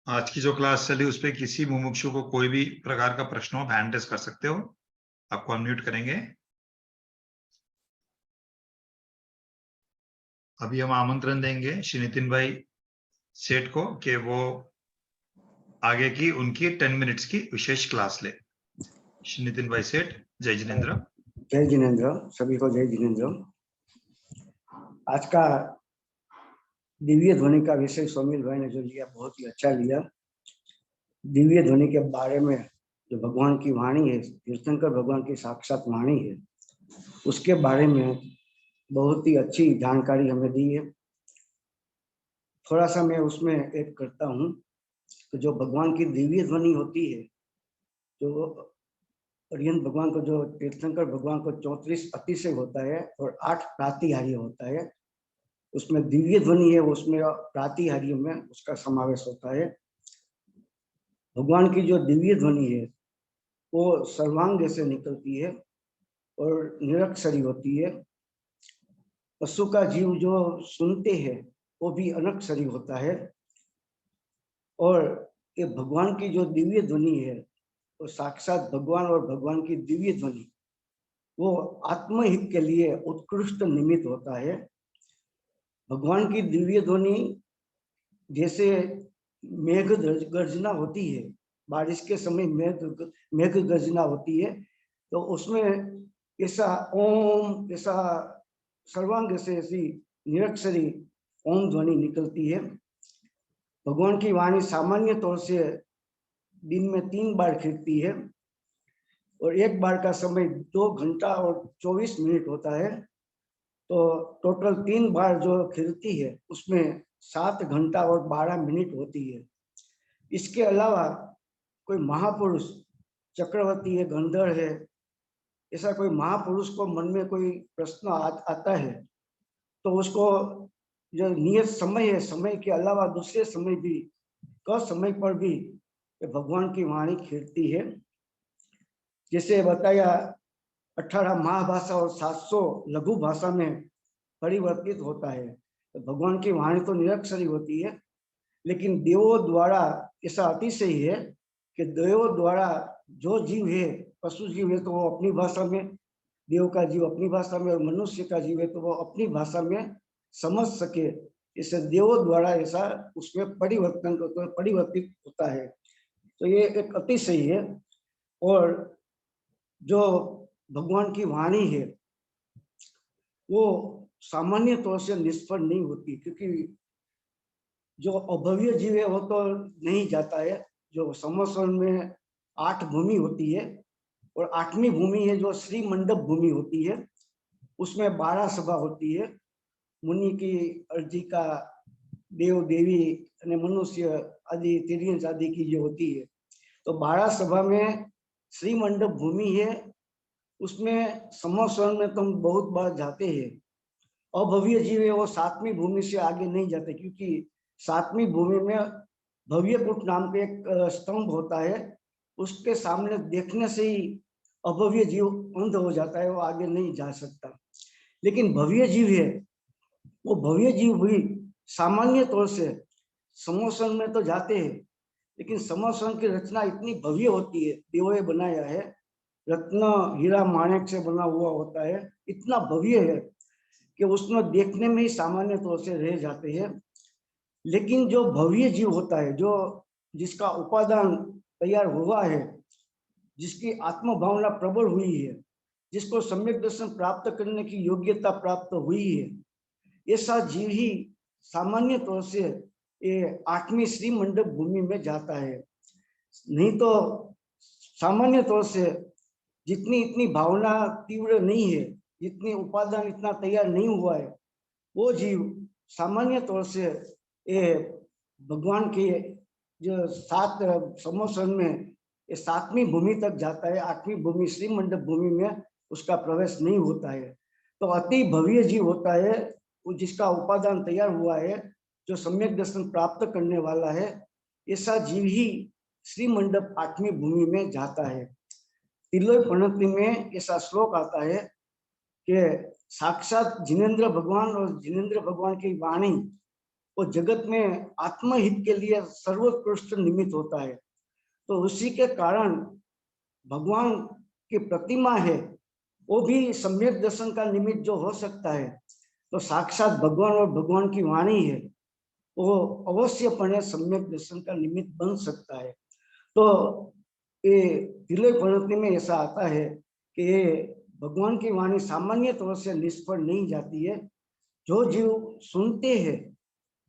आज की जो क्लास चली उस पे किसी मुमुक्षु को कोई भी प्रकार का प्रश्न हो हैंड रेज कर सकते हो, आपको अनम्यूट करेंगे। अभी हम आमंत्रण देंगे श्री नितिन भाई सेठ को कि वो आगे की उनकी 10 मिनट्स की विशेष क्लास ले। श्री नितिन भाई सेठ, जय जिनेन्द्र। जय जिनेन्द्र, सभी को जय जिनेन्द्र। आज का दिव्य ध्वनि का विषय सोमिल भाई ने जो लिया बहुत ही अच्छा लिया। दिव्य ध्वनि के बारे में जो भगवान की वाणी है, तीर्थंकर भगवान की साक्षात वाणी है, उसके बारे में बहुत ही अच्छी जानकारी हमें दी है। थोड़ा सा मैं उसमें ऐड करता हूँ तो जो भगवान की दिव्य ध्वनि होती है, जो अरिहंत भगवान को, जो तीर्थंकर भगवान को 34 अतिशय होता है और 8 प्रातिहार्य होता है, उसमें दिव्य ध्वनि है, उसमें प्रातिहार्य में उसका समावेश होता है। भगवान की जो दिव्य ध्वनि है वो सर्वांग से निकलती है और निरक्षरी होती है। पशु का जीव जो सुनते हैं वो भी अनक्षरी होता है। और ये भगवान की जो दिव्य ध्वनि है वो साक्षात भगवान और भगवान की दिव्य ध्वनि वो आत्महित के लिए उत्कृष्ट निमित्त होता है। भगवान की दिव्य ध्वनि जैसे मेघ गर्जना होती है, बारिश के समय मेघ गर्जना होती है, तो उसमें ऐसा ओम, ऐसा सर्वांग से ऐसी निरक्षरी ओम ध्वनि निकलती है। भगवान की वाणी सामान्य तौर से दिन में 3 बार खिलती है और एक बार का समय 2 घंटा और 24 मिनट होता है। तो टोटल 3 बार जो खिलती है उसमें 7 घंटा और 12 मिनट होती है। इसके अलावा कोई महापुरुष, चक्रवर्ती है, गंधर्व है, ऐसा कोई महापुरुष को मन में कोई प्रश्न आता है तो उसको जो नियत समय है, समय के अलावा दूसरे समय भी, समय पर भी भगवान की वाणी खिलती है। जैसे बताया 18 महाभाषा और 700 लघु भाषा में परिवर्तित होता है। तो भगवान की वाणी तो निरक्षरी होती है, लेकिन देवों द्वारा ऐसा अतिशय है कि देवों द्वारा जो जीव है, पशु जीव है तो वो अपनी भाषा में, देव का जीव अपनी भाषा में, और मनुष्य का जीव है तो वो अपनी भाषा में समझ सके, इसे देवों द्वारा ऐसा उसमें परिवर्तित होता है। तो ये एक अतिशय है। और जो भगवान की वाणी है वो सामान्य तौर से निष्फल नहीं होती, क्योंकि जो अभव्य जीव है वो तो नहीं जाता है। जो संवत्सर में 8 भूमि होती है और 8वीं भूमि है जो श्री मंडप भूमि होती है, उसमें 12 सभा होती है। मुनि की अर्जी का देव देवी मनुष्य आदि तिर्यंस आदि की जो होती है, तो 12 सभा में श्री मंडप भूमि है। उसमें संवत्सर में तो हम बहुत बार जाते हैं। अभव्य जीव है वो 7वीं भूमि से आगे नहीं जाते, क्योंकि 7वीं भूमि में भव्यकूट नाम के एक स्तंभ होता है, उसके सामने देखने से ही अभव्य जीव अंध हो जाता है, वो आगे नहीं जा सकता। लेकिन भव्य जीव है वो भव्य जीव भी सामान्य तौर से संवत्सर में तो जाते हैं, लेकिन संवत्सर की रचना इतनी भव्य होती है, देवों ने बनाया है, रत्न हीरा माणिक से बना हुआ होता है, इतना भव्य है कि उसमें देखने में ही सामान्य तौर से रह जाते हैं। लेकिन जो भव्य जीव होता है, जो जिसका उपादान तैयार हुआ है, जिसकी आत्म भावना प्रबल हुई है, जिसको सम्यक दर्शन प्राप्त करने की योग्यता प्राप्त हुई है, ऐसा जीव ही सामान्य तौर से ये 8वीं श्री मंडप भूमि में जाता है। नहीं तो सामान्य तौर से जितनी इतनी भावना तीव्र नहीं है, जितनी उपादान इतना तैयार नहीं हुआ है, वो जीव सामान्य तौर से ये भगवान के जो 7 संवत्सर में ये 7वीं भूमि तक जाता है। 8वीं भूमि श्री मंडप भूमि में उसका प्रवेश नहीं होता है। तो अति भव्य जीव होता है वो, जिसका उपादान तैयार हुआ है, जो सम्यक दर्शन प्राप्त करने वाला है, ऐसा जीव ही श्री मंडप 8वीं भूमि में जाता है। तिलोय प्रणति में ऐसा श्लोक आता है कि साक्षात जिनेंद्र भगवान और जिनेंद्र भगवान की वाणी वो जगत में आत्महित के लिए सर्वोत्कृष्ट निमित्त होता है। तो उसी के कारण भगवान की प्रतिमा है वो भी सम्यक दर्शन का निमित्त जो हो सकता है, तो साक्षात भगवान और भगवान की वाणी है वो अवश्यपणे सम्यक दर्शन का निमित्त बन सकता है। तो ये तिलोय प्रणति में ऐसा आता है कि ये भगवान की वाणी सामान्य तौर से निष्फल नहीं जाती है। जो जीव सुनते हैं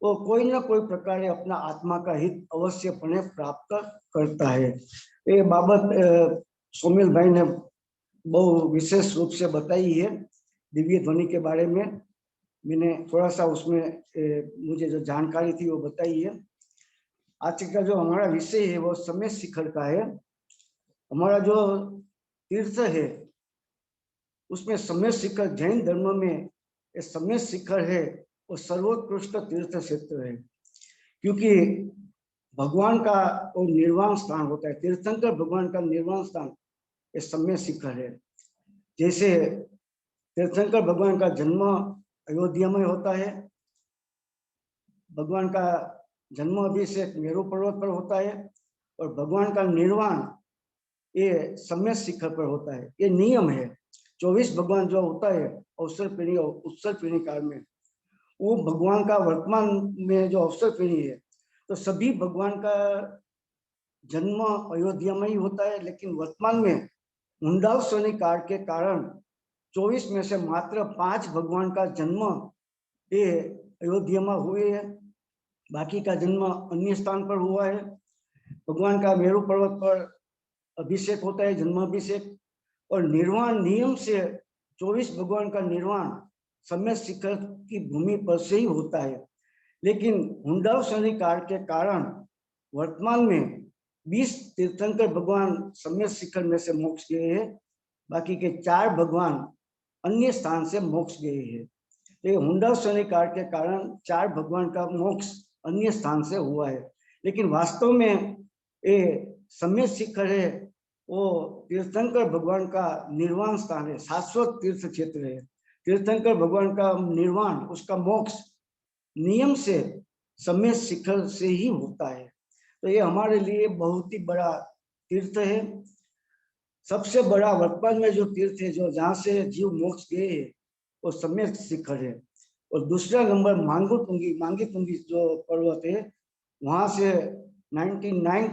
वो कोई ना कोई प्रकार अपना आत्मा का हित अवश्यपणे प्राप्त करता है। ये बाबत सोमिल भाई ने बहुत विशेष रूप से बताई है दिव्य ध्वनि के बारे में। मैंने थोड़ा सा उसमें मुझे जो जानकारी थी वो बताई है। आज का जो हमारा विषय है वो समय शिखर का है। हमारा जो तीर्थ है उसमें समय शिखर, जैन धर्म में ये समय शिखर है वो सर्वोत्कृष्ट तीर्थ क्षेत्र है, क्योंकि भगवान का वो निर्वाण स्थान होता है। तीर्थंकर भगवान का निर्वाण स्थान ये समय शिखर है। जैसे तीर्थंकर भगवान का जन्म अयोध्या में होता है, भगवान का जन्म अभिषेक मेरू पर्वत पर होता है और भगवान का निर्वाण ये समय शिखर पर होता है। ये नियम है। 24 भगवान जो होता है अवसर पीढ़ी और उत्सव पीढ़ी काल में, वो भगवान का वर्तमान में जो अवसर पीढ़ी है, तो सभी भगवान का जन्म अयोध्या में ही होता है। लेकिन वर्तमान में मुंडावसनी काल के कारण 24 में से मात्र 5 भगवान का जन्म ये अयोध्या में हुए हैं, बाकी का जन्म अन्य स्थान पर हुआ है। भगवान का मेरू पर्वत पर अभिषेक होता है, जन्माभिषेक, और निर्वाण नियम से 24 भगवान का निर्वाण समय शिखर की भूमि पर से ही होता है। लेकिन हुंडावसनी काल के कारण वर्तमान में 20 तीर्थंकर भगवान समय शिखर में से मोक्ष गए हैं, बाकी के 4 भगवान अन्य स्थान से मोक्ष गए हैं। तो ये हुंडावसनी काल के कारण 4 भगवान का मोक्ष अन्य स्थान से हुआ है। लेकिन वास्तव में ये समय शिखर है वो तीर्थंकर भगवान का निर्वाण स्थान है, शाश्वत तीर्थ क्षेत्र है। तीर्थंकर भगवान का निर्वाण, उसका मोक्ष नियम से समय शिखर से ही होता है। तो ये हमारे लिए बहुत ही बड़ा तीर्थ है। सबसे बड़ा वर्तमान में जो तीर्थ है जो जहाँ से जीव मोक्ष गए है वो समय शिखर है। और दूसरा नंबर मांगी जो पर्वत है वहां से 99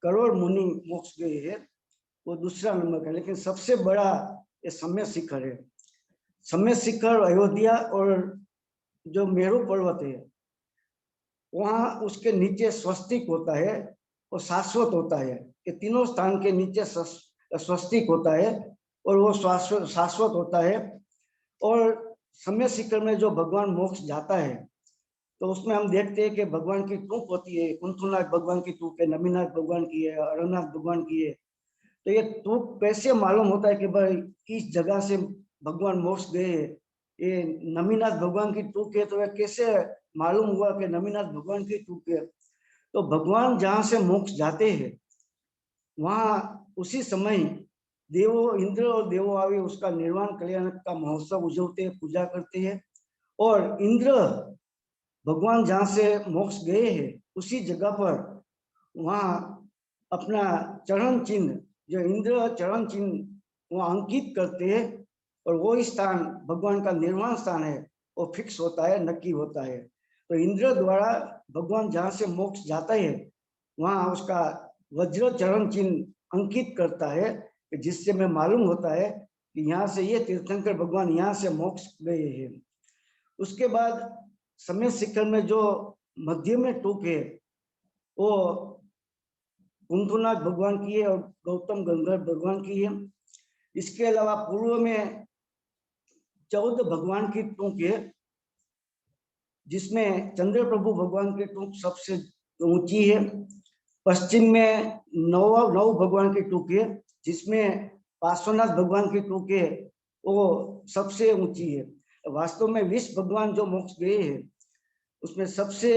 करोड़ मुनि मोक्ष गए हैं, वो दूसरा नंबर का। लेकिन सबसे बड़ा ये समय शिखर है। समय शिखर अयोध्या और जो मेरू पर्वत है वहाँ उसके नीचे स्वस्तिक होता है और शाश्वत होता है। ये तीनों स्थान के नीचे स्वस्तिक होता है और वो शाश्वत होता है। और समय शिखर में जो भगवान मोक्ष जाता है तो उसमें हम देखते हैं कि भगवान की टूक होती है। कुंथुनाथ भगवान की टूक है, नमीनाथ भगवान की है, अरनाथ भगवान की है। तो ये टूक कैसे मालूम होता है कि भाई इस जगह से भगवान मोक्ष गए? ये नमीनाथ भगवान की टूक है, तो यह कैसे मालूम हुआ कि नमीनाथ भगवान की टूक है? तो भगवान जहाँ से मोक्ष जाते हैं वहाँ उसी समय देवो इंद्र और देवो आवे उसका निर्वाण कल्याण का महोत्सव उजवते हैं, पूजा करते हैं। और इंद्र भगवान जहाँ से मोक्ष गए हैं उसी जगह पर वहाँ अपना चरण चिन्ह, जो इंद्र चरण चिन्ह वहाँ अंकित करते हैं और वो स्थान भगवान का निर्वाण स्थान है, वो फिक्स होता है, नक्की होता है। तो इंद्र द्वारा भगवान जहाँ से मोक्ष जाता है वहाँ उसका वज्र चरण चिन्ह अंकित करता है, जिससे में मालूम होता है कि यहाँ से ये तीर्थंकर भगवान यहाँ से मोक्ष गए हैं। उसके बाद समय शिखर में जो मध्य में टूक है वो कुंथुनाथ भगवान की है और गौतम गंधर्व भगवान की है। इसके अलावा पूर्व में 14 भगवान की टूक है, जिसमें चंद्र प्रभु भगवान की टूक सबसे ऊंची है। पश्चिम में 9 भगवान की टूक है, जिसमें पार्श्वनाथ भगवान की टूक है वो सबसे ऊंची है। वास्तव में 20 भगवान जो मोक्ष गए हैं उसमें सबसे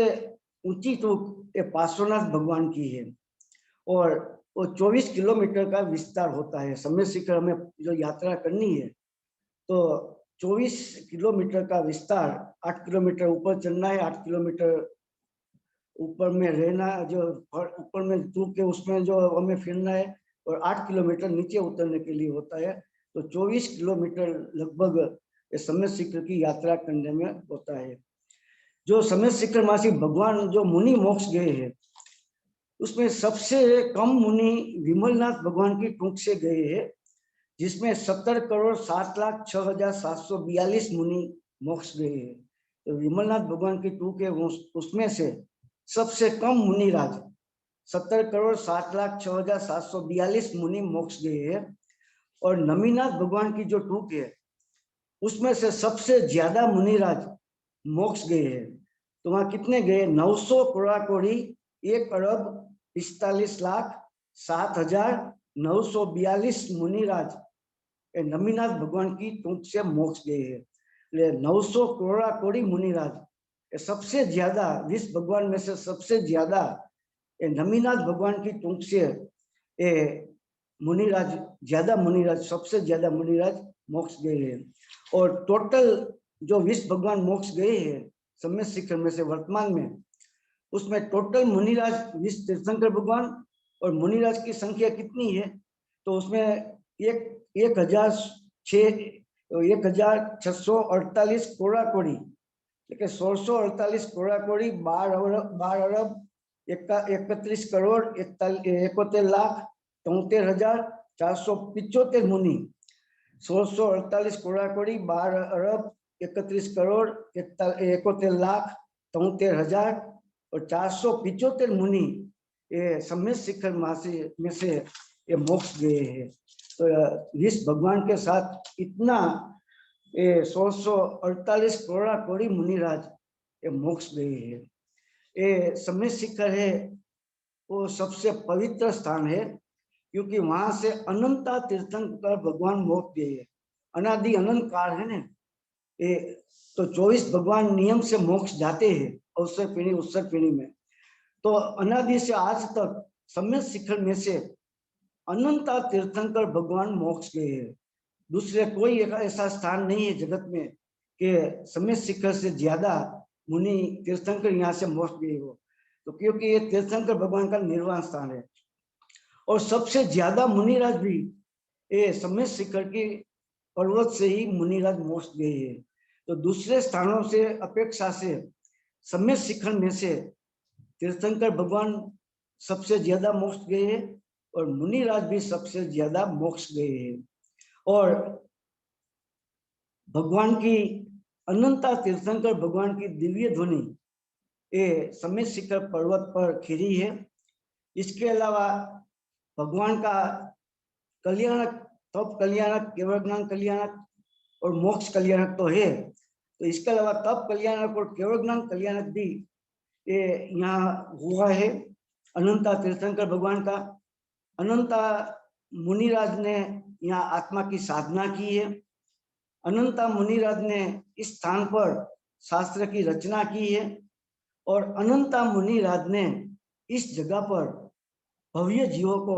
ऊंची टूक पार्श्वनाथ भगवान की है। और वो 24 किलोमीटर का विस्तार होता है। सम्य शिखर हमें जो यात्रा करनी है तो 24 किलोमीटर का विस्तार, 8 किलोमीटर ऊपर चढ़ना है, 8 किलोमीटर ऊपर में रहना, जो ऊपर में टू के उसमें जो हमें फिरना है, और 8 किलोमीटर नीचे उतरने के लिए होता है। तो 24 किलोमीटर लगभग सम्य शिखर की यात्रा करने में होता है। जो सम्य शिखर मासी भगवान जो मुनि मोक्ष गए हैं उसमें सबसे कम मुनि विमलनाथ भगवान की टूंक से गए हैं, जिसमें 70,07,06,742 मुनि मोक्ष गए हैं। तो विमलनाथ भगवान की टूंक है उसमें से सबसे कम मुनिराज 70,07,06,742 मुनि मोक्ष गए हैं। और नमीनाथ भगवान की जो टूक है उसमें से सबसे ज्यादा मुनिराज मोक्ष गए हैं। तो वहां कितने गए? 900 करोड़ 1,45,07,942 मुनिराज नमीनाथ भगवान की टूक से मोक्ष गए हैं। 900 करोड़ मुनिराज सबसे ज्यादा, विष्णु भगवान में से सबसे ज्यादा नमीनाथ भगवान की टूक से मुनिराज, ज्यादा मुनिराज, सबसे ज्यादा मुनिराज मोक्ष गए हैं। और टोटल जो विष्णु भगवान मोक्ष गए हैं सम्य शिखर में से वर्तमान में, उसमें टोटल मुनिराज विष्णु तीर्थंकर भगवान और मुनिराज की संख्या कितनी है? तो उसमें 1,648 कोड़ी, 1648 कोड़ी 12,31,71,73,73,475 मुनि, 1648 कोड़ी 12,31,71,73,475 मुनि ये सम्य शिखर में से ये मोक्ष गए हैं। तो विष्णु भगवान के साथ इतना 1648 कोड़ी मुनिराज ये मोक्ष गए हैं। ये सम्य शिखर है वो सबसे पवित्र स्थान है, क्योंकि वहां से अनंता तीर्थंकर भगवान मोक्ष गए हैं। अनादि अनंत काल है ना ये, तो 24 भगवान नियम से मोक्ष जाते हैं अवसर पीढ़ी उत्सर पीढ़ी में। तो अनादि से आज तक सम्य शिखर में से अनंता तीर्थंकर भगवान मोक्ष गए हैं। दूसरे कोई ऐसा स्थान नहीं है जगत में कि सम्य शिखर से ज्यादा मुनि तीर्थंकर यहाँ से मोक्ष गए हो। तो क्योंकि ये तीर्थंकर भगवान का निर्वाण स्थान है और सबसे ज्यादा मुनिराज भी ये सम्य शिखर की पर्वत से ही मुनिराज मोक्ष गए हैं। तो दूसरे स्थानों से अपेक्षा से सम्य शिखर में से तीर्थंकर भगवान सबसे ज्यादा मोक्ष गए हैं और मुनिराज भी सबसे ज्यादा मोक्ष गए हैं। और भगवान की अनंता तीर्थंकर भगवान की दिव्य ध्वनि ये सम्य शिखर पर्वत पर खिरी है। इसके अलावा भगवान का कल्याणक, तप कल्याणक, केवल ज्ञान कल्याणक और मोक्ष कल्याणक तो है, तो इसके अलावा तप कल्याणक और केवल ज्ञान कल्याणक भी ये यहाँ हुआ है अनंता तीर्थंकर भगवान का। अनंता मुनिराज ने यहाँ आत्मा की साधना की है। अनंता मुनिराज ने इस स्थान पर शास्त्र की रचना की है और अनंता मुनिराज ने इस जगह पर भव्य जीवों को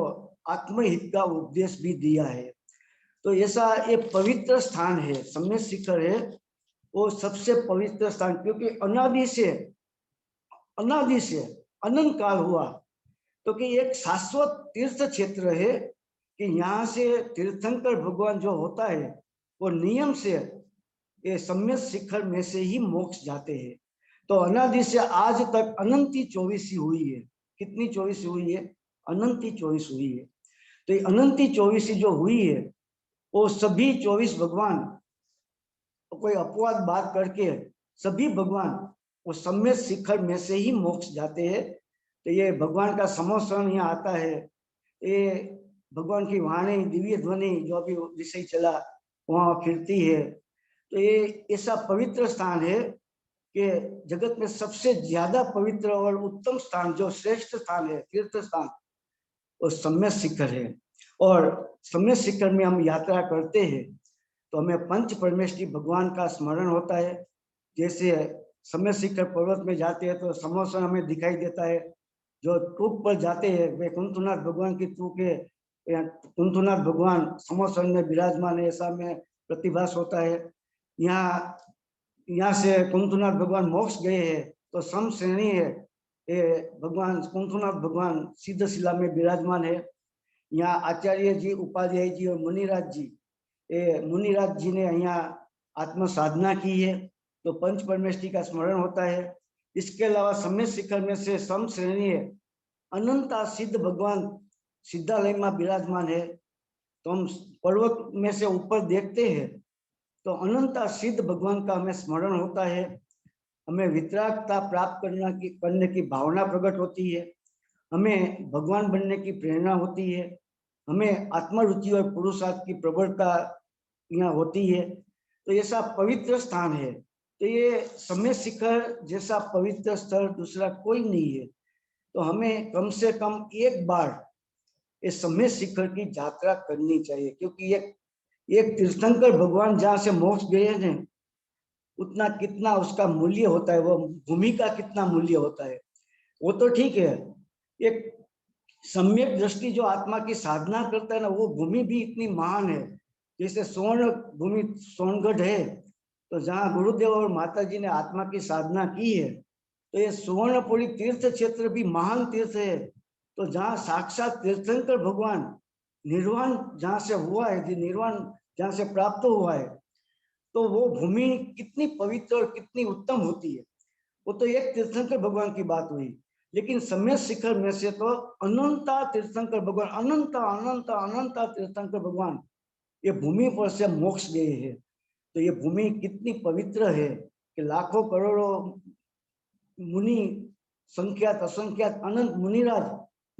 आत्महित का उपदेश भी दिया है। तो ऐसा ये पवित्र स्थान है, सम्य शिखर है वो सबसे पवित्र स्थान, क्योंकि अनादि से अनंत काल हुआ तो कि एक शाश्वत तीर्थ क्षेत्र है कि यहाँ से तीर्थंकर भगवान जो होता है वो नियम से ये सम्य शिखर में से ही मोक्ष जाते हैं। तो अनादि से आज तक अनंती 24 हुई है। कितनी 24 हुई है? अनंती 24 हुई है। तो ये अनंती 24 जो हुई है वो सभी 24 भगवान, कोई अपवाद बात करके सभी भगवान वो सम्य शिखर में से ही मोक्ष जाते हैं। तो ये भगवान का समोत्सव यहाँ आता है, ये भगवान की वाणी दिव्य ध्वनि जो भी विषय चला वहाँ फिरती है। तो ये ऐसा पवित्र स्थान है कि जगत में सबसे ज्यादा पवित्र और उत्तम स्थान, जो श्रेष्ठ स्थान है, तीर्थ स्थान, वो सम्य शिखर है। और सम्य शिखर में हम यात्रा करते हैं तो हमें पंच परमेष्ठी भगवान का स्मरण होता है। जैसे सम्य शिखर पर्वत में जाते हैं तो समोसन हमें दिखाई देता है, जो ट्रूप पर जाते हैं वे कुंथुनाथ भगवान की ट्रूप है, कुंथुनाथ भगवान समोसन में विराजमान है, ऐसा में प्रतिभास होता है। यहाँ से कुंथुनाथ भगवान मोक्ष गए हैं तो सम श्रेणी है, ये भगवान कुंथुनाथ भगवान सिद्ध शिला में विराजमान है। यहाँ आचार्य जी, उपाध्याय जी और मुनिराज जी, ये मुनिराज जी ने यहाँ आत्म साधना की है तो पंच परमेष्टि का स्मरण होता है। इसके अलावा सम्यक शिखर में से सम श्रेणी है, अनंता सिद्ध भगवान सिद्धालय में विराजमान है। तो हम पर्वत में से ऊपर देखते हैं तो अनंता सिद्ध भगवान का हमें स्मरण होता है, हमें वितरागता प्राप्त करने की भावना प्रकट होती है, हमें भगवान बनने की प्रेरणा होती है, हमें आत्मरुचि और पुरुषार्थ की प्रबलता यहाँ होती है। तो ऐसा पवित्र स्थान है। तो ये सम्यक शिखर जैसा पवित्र स्थल दूसरा कोई नहीं है। तो हमें कम से कम एक बार इस सम्यक शिखर की यात्रा करनी चाहिए, क्योंकि एक तीर्थंकर भगवान जहाँ से मोक्ष गए हैं उतना कितना उसका मूल्य होता है, वो भूमि का कितना मूल्य होता है वो तो ठीक है। एक सम्यक दृष्टि जो आत्मा की साधना करता है ना, वो भूमि भी इतनी महान है। जैसे स्वर्ण भूमि सोनगढ़ है, तो जहाँ गुरुदेव और माता जी ने आत्मा की साधना की है, तो ये सुवर्णपुरी तीर्थ क्षेत्र भी महान तीर्थ है। तो जहाँ साक्षात तीर्थंकर भगवान निर्वाण जहाँ से हुआ है, निर्वाण जहाँ से प्राप्त हुआ है, तो वो भूमि कितनी पवित्र और कितनी उत्तम होती है। वो तो एक तीर्थंकर भगवान की बात हुई, लेकिन सम्यक शिखर में से तो अनंता तीर्थंकर भगवान, अनंता अनंता अनंता तीर्थंकर भगवान ये भूमि पर से मोक्ष गए हैं। तो ये भूमि कितनी पवित्र है कि लाखों करोड़ों मुनि, संख्यात असंख्यात अनंत मुनिराज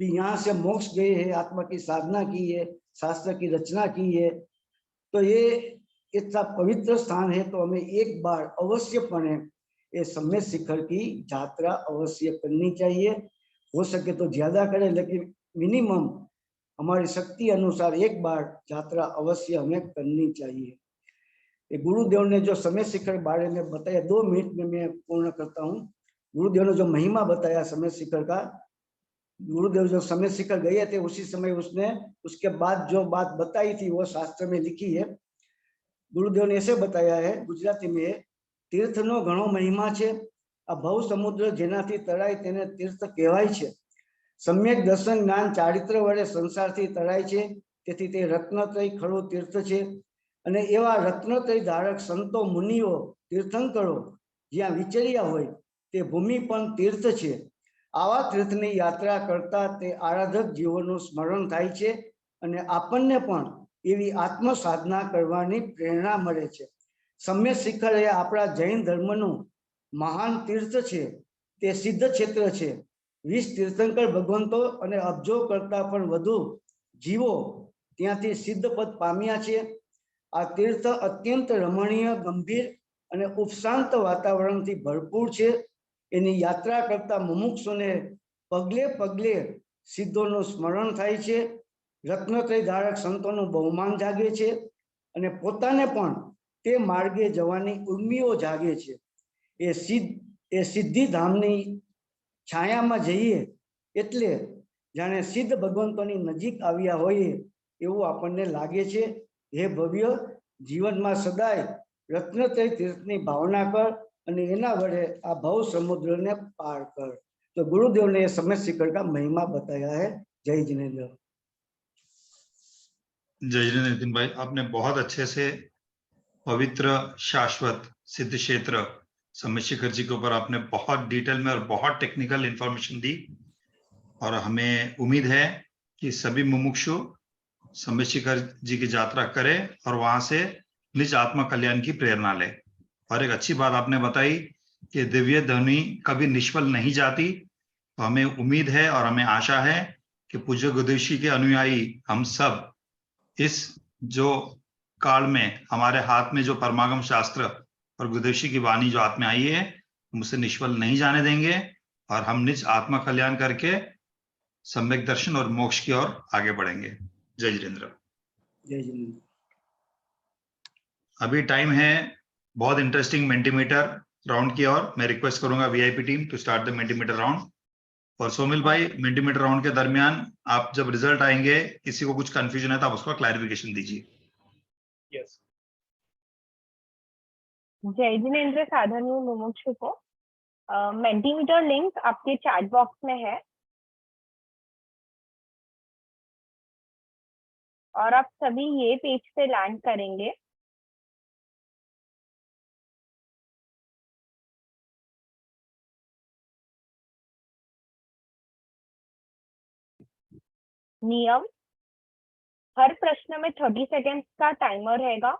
भी यहाँ से मोक्ष गए हैं, आत्मा की साधना की है, शास्त्र की रचना की है। तो ये इतना पवित्र स्थान है, तो हमें एक बार अवश्यपणे ये सम्यक शिखर की यात्रा अवश्य करनी चाहिए। हो सके तो ज्यादा करें, लेकिन मिनिमम हमारी शक्ति अनुसार एक बार यात्रा अवश्य हमें करनी चाहिए। गुरुदेव ने जो सम्यक शिखर बारे में बताया, 2 मिनट में मैं पूर्ण करता हूँ। गुरुदेव ने जो महिमा बताया सम्यक शिखर का, गुरुदेव जो सम्यक शिखर गए थे उसी समय उसने उसके बाद जो बात बताई थी वो शास्त्र में लिखी है। गुरुदेव ने ऐसे बताया है गुजराती में, तीर्थनो घणो महिमा छे, आ भव समुद्र जेनाथी तराय तेने तीर्थ कहेवाय छे। सम्यक दर्शन ज्ञान चारित्र वडे संसारथी तराय छे, तेथी ते रत्नत्रय खरो तीर्थ छे। अने एवा रत्नत्रय धारक संतो मुनिओ तीर्थंकरो ज्यां विचर्या होय ते भूमि पण तीर्थ छे। आवा तीर्थनी यात्रा करता ते आराधक जीवोनुं स्मरण थाय छे अने आपणने पण एवी आत्म साधना करवानी प्रेरणा मळे छे। सम्यक शिखर ए आपणा जैन धर्मनुं महान तीर्थ छे, ते सिद्ध क्षेत्र छे। 20 तीर्थंकर भगवंतो अने अब्जो करता पण वधु जीवो त्यांथी सिद्ध पद पाम्या छे। आ तीर्थ अत्यंत रमणीय, गंभीर अने उपशांत वातावरणथी भरपूर छे। एनी यात्रा करता मुमुक्षुने पगले पगले सिद्धोनुं स्मरण थाय छे, रत्नत्रय धारक संतोनुं बहुमान जागे छे अने पोताने पण ते मार्गे जवानी उर्मिओ जागे छे। ए सिद्धि धामनी छायामां जईए एटले जाणे सिद्ध भगवंतोनी नजीक आव्या होईए एवुं आपणने लागे छे। हे भव्य, जीवનમાં सदाय रत्नत्रय तीर्थनी भावना कर અને એના વડે આ ભવ સમુદ્રને પાર કર। तो गुरुदेव ने सम्यक शिखर का महिमा बताया है। जय जिनेन्द्र। जय जिनेन्द्र नितिन भाई, आपने बहुत अच्छे से पवित्र शाश्वत सिद्ध क्षेत्र सम्यक शिखर जी के ऊपर आपने बहुत डिटेल में और बहुत टेक्निकल इंफॉर्मेशन दी, और हमें उम्मीद है कि सभी मुमुक्षु सम्यक शिखर जी की यात्रा करें और वहां से निज आत्मा कल्याण की प्रेरणा ले। और एक अच्छी बात आपने बताई कि दिव्य ध्वनि कभी निष्फल नहीं जाती। तो हमें उम्मीद है और हमें आशा है कि पूज्य गुरुदेव के अनुयायी हम सब इस जो काल में हमारे हाथ में जो परमागम शास्त्र और गुरुदेव की वाणी जो हाथ में आई है, हम उसे निष्फल नहीं जाने देंगे और हम निज आत्मा कल्याण करके सम्यक दर्शन और मोक्ष की ओर आगे बढ़ेंगे। जय जिनेन्द्र। जय जिनेन्द्र। अभी टाइम है बहुत इंटरेस्टिंग मेंटीमीटर राउंड की ओर। मैं रिक्वेस्ट करूंगा VIP team to start the Mentimeter round. और सोमिल भाई मिड मिड राउंड के दरमियान आप जब रिजल्ट आएंगे, किसी को कुछ कंफ्यूजन है तो आप उसका क्लैरिफिकेशन दीजिए। यस। जय जिनेंद्र साधनु मुमुक्षु को मेंटीमीटर लिंक आपके चैट बॉक्स में है और आप सभी ये पेज पे लैंड करेंगे। नियम, हर प्रश्न में 30 सेकेंड्स का टाइमर रहेगा।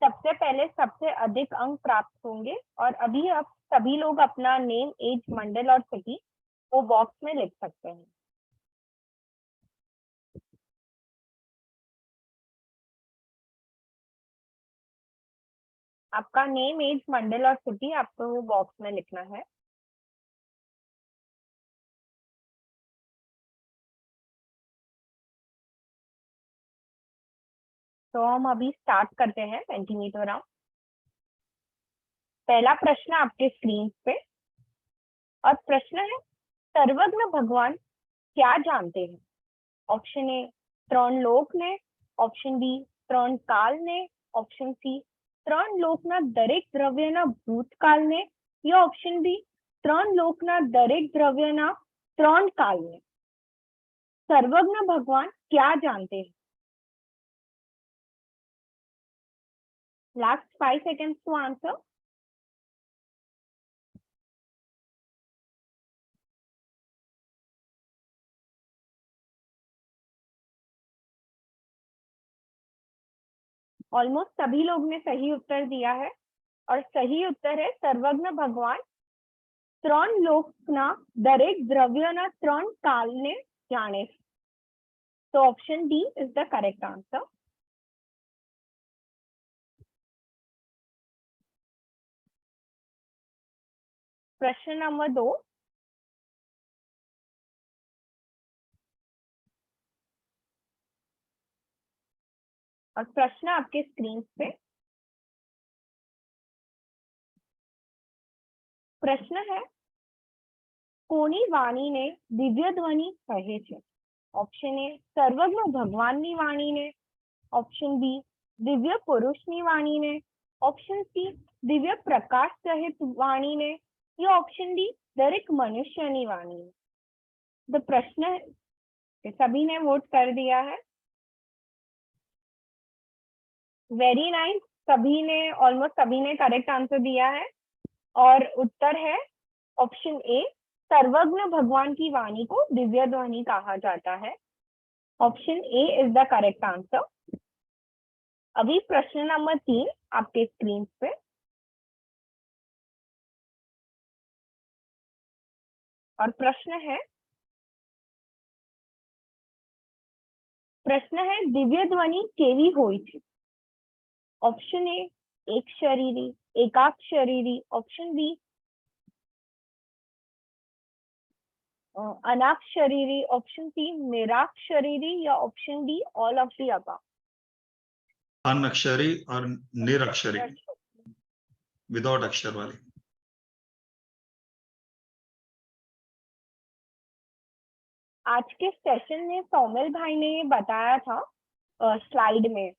सबसे पहले सबसे अधिक अंक प्राप्त होंगे और अभी आप सभी लोग अपना नेम, एज, मंडल और सिटी वो बॉक्स में लिख सकते हैं। आपका नेम, एज, मंडल और सिटी आपको वो बॉक्स में लिखना है। तो हम अभी स्टार्ट करते हैं मेंटीमीटर राउंड। पहला प्रश्न आपके स्क्रीन पे और प्रश्न है, सर्वज्ञ भगवान क्या जानते हैं? ऑप्शन ए, 3 लोक ने, ऑप्शन बी, 3 काल ने, ऑप्शन सी, 3 લોકના દરેક દ્રવ્યના ભૂતકાળને, या ऑप्शन बी, 3 લોકના દરેક દ્રવ્યના 3 કાળને। सर्वज्ञ भगवान क्या जानते हैं? Last 5 seconds to answer. Almost सभी लोग ने सही उत्तर दिया है और सही उत्तर है सर्वज्ञ भगवान 3 લોકના દરેક દ્રવ્યના 3 કાળને જાણે છે। So option D is the correct answer. प्रश्न नंबर 2, और प्रश्न आपके स्क्रीन पे। प्रश्न है, कोनी वाणीने दिव्य ध्वनि कहे छे? ऑप्शन ए, सर्वज्ञ भगवाननी वाणीने, ऑप्शन बी, दिव्य पुरुषनी वाणीने, ऑप्शन सी, दिव्य प्रकाश सहित वाणीने, या ऑप्शन डी, दरेक मनुष्यनी वाणीने। तो प्रश्न है, सभी ने वोट कर दिया है। वेरी नाइस, सभी ने, ऑलमोस्ट सभी ने करेक्ट आंसर दिया है और उत्तर है ऑप्शन ए, सर्वज्ञ भगवान की वाणी को दिव्य ध्वनि कहा जाता है। Option A is the correct answer. अभी प्रश्न नंबर 3 आपके स्क्रीन पे और प्रश्न है दिव्य ध्वनि केवी होय छे? ऑप्शन ए, एक शरीरी, एकाक्षरीरी, ऑप्शन बी, अनाक्षरीरी, ऑप्शन सी, निराक्षरीरी, या option D, all of the above. अनअक्षरी और निरक्षरी, विदाउट अक्षर वाली। आज के सेशन में सोमिल भाई ने ये बताया था स्लाइड में।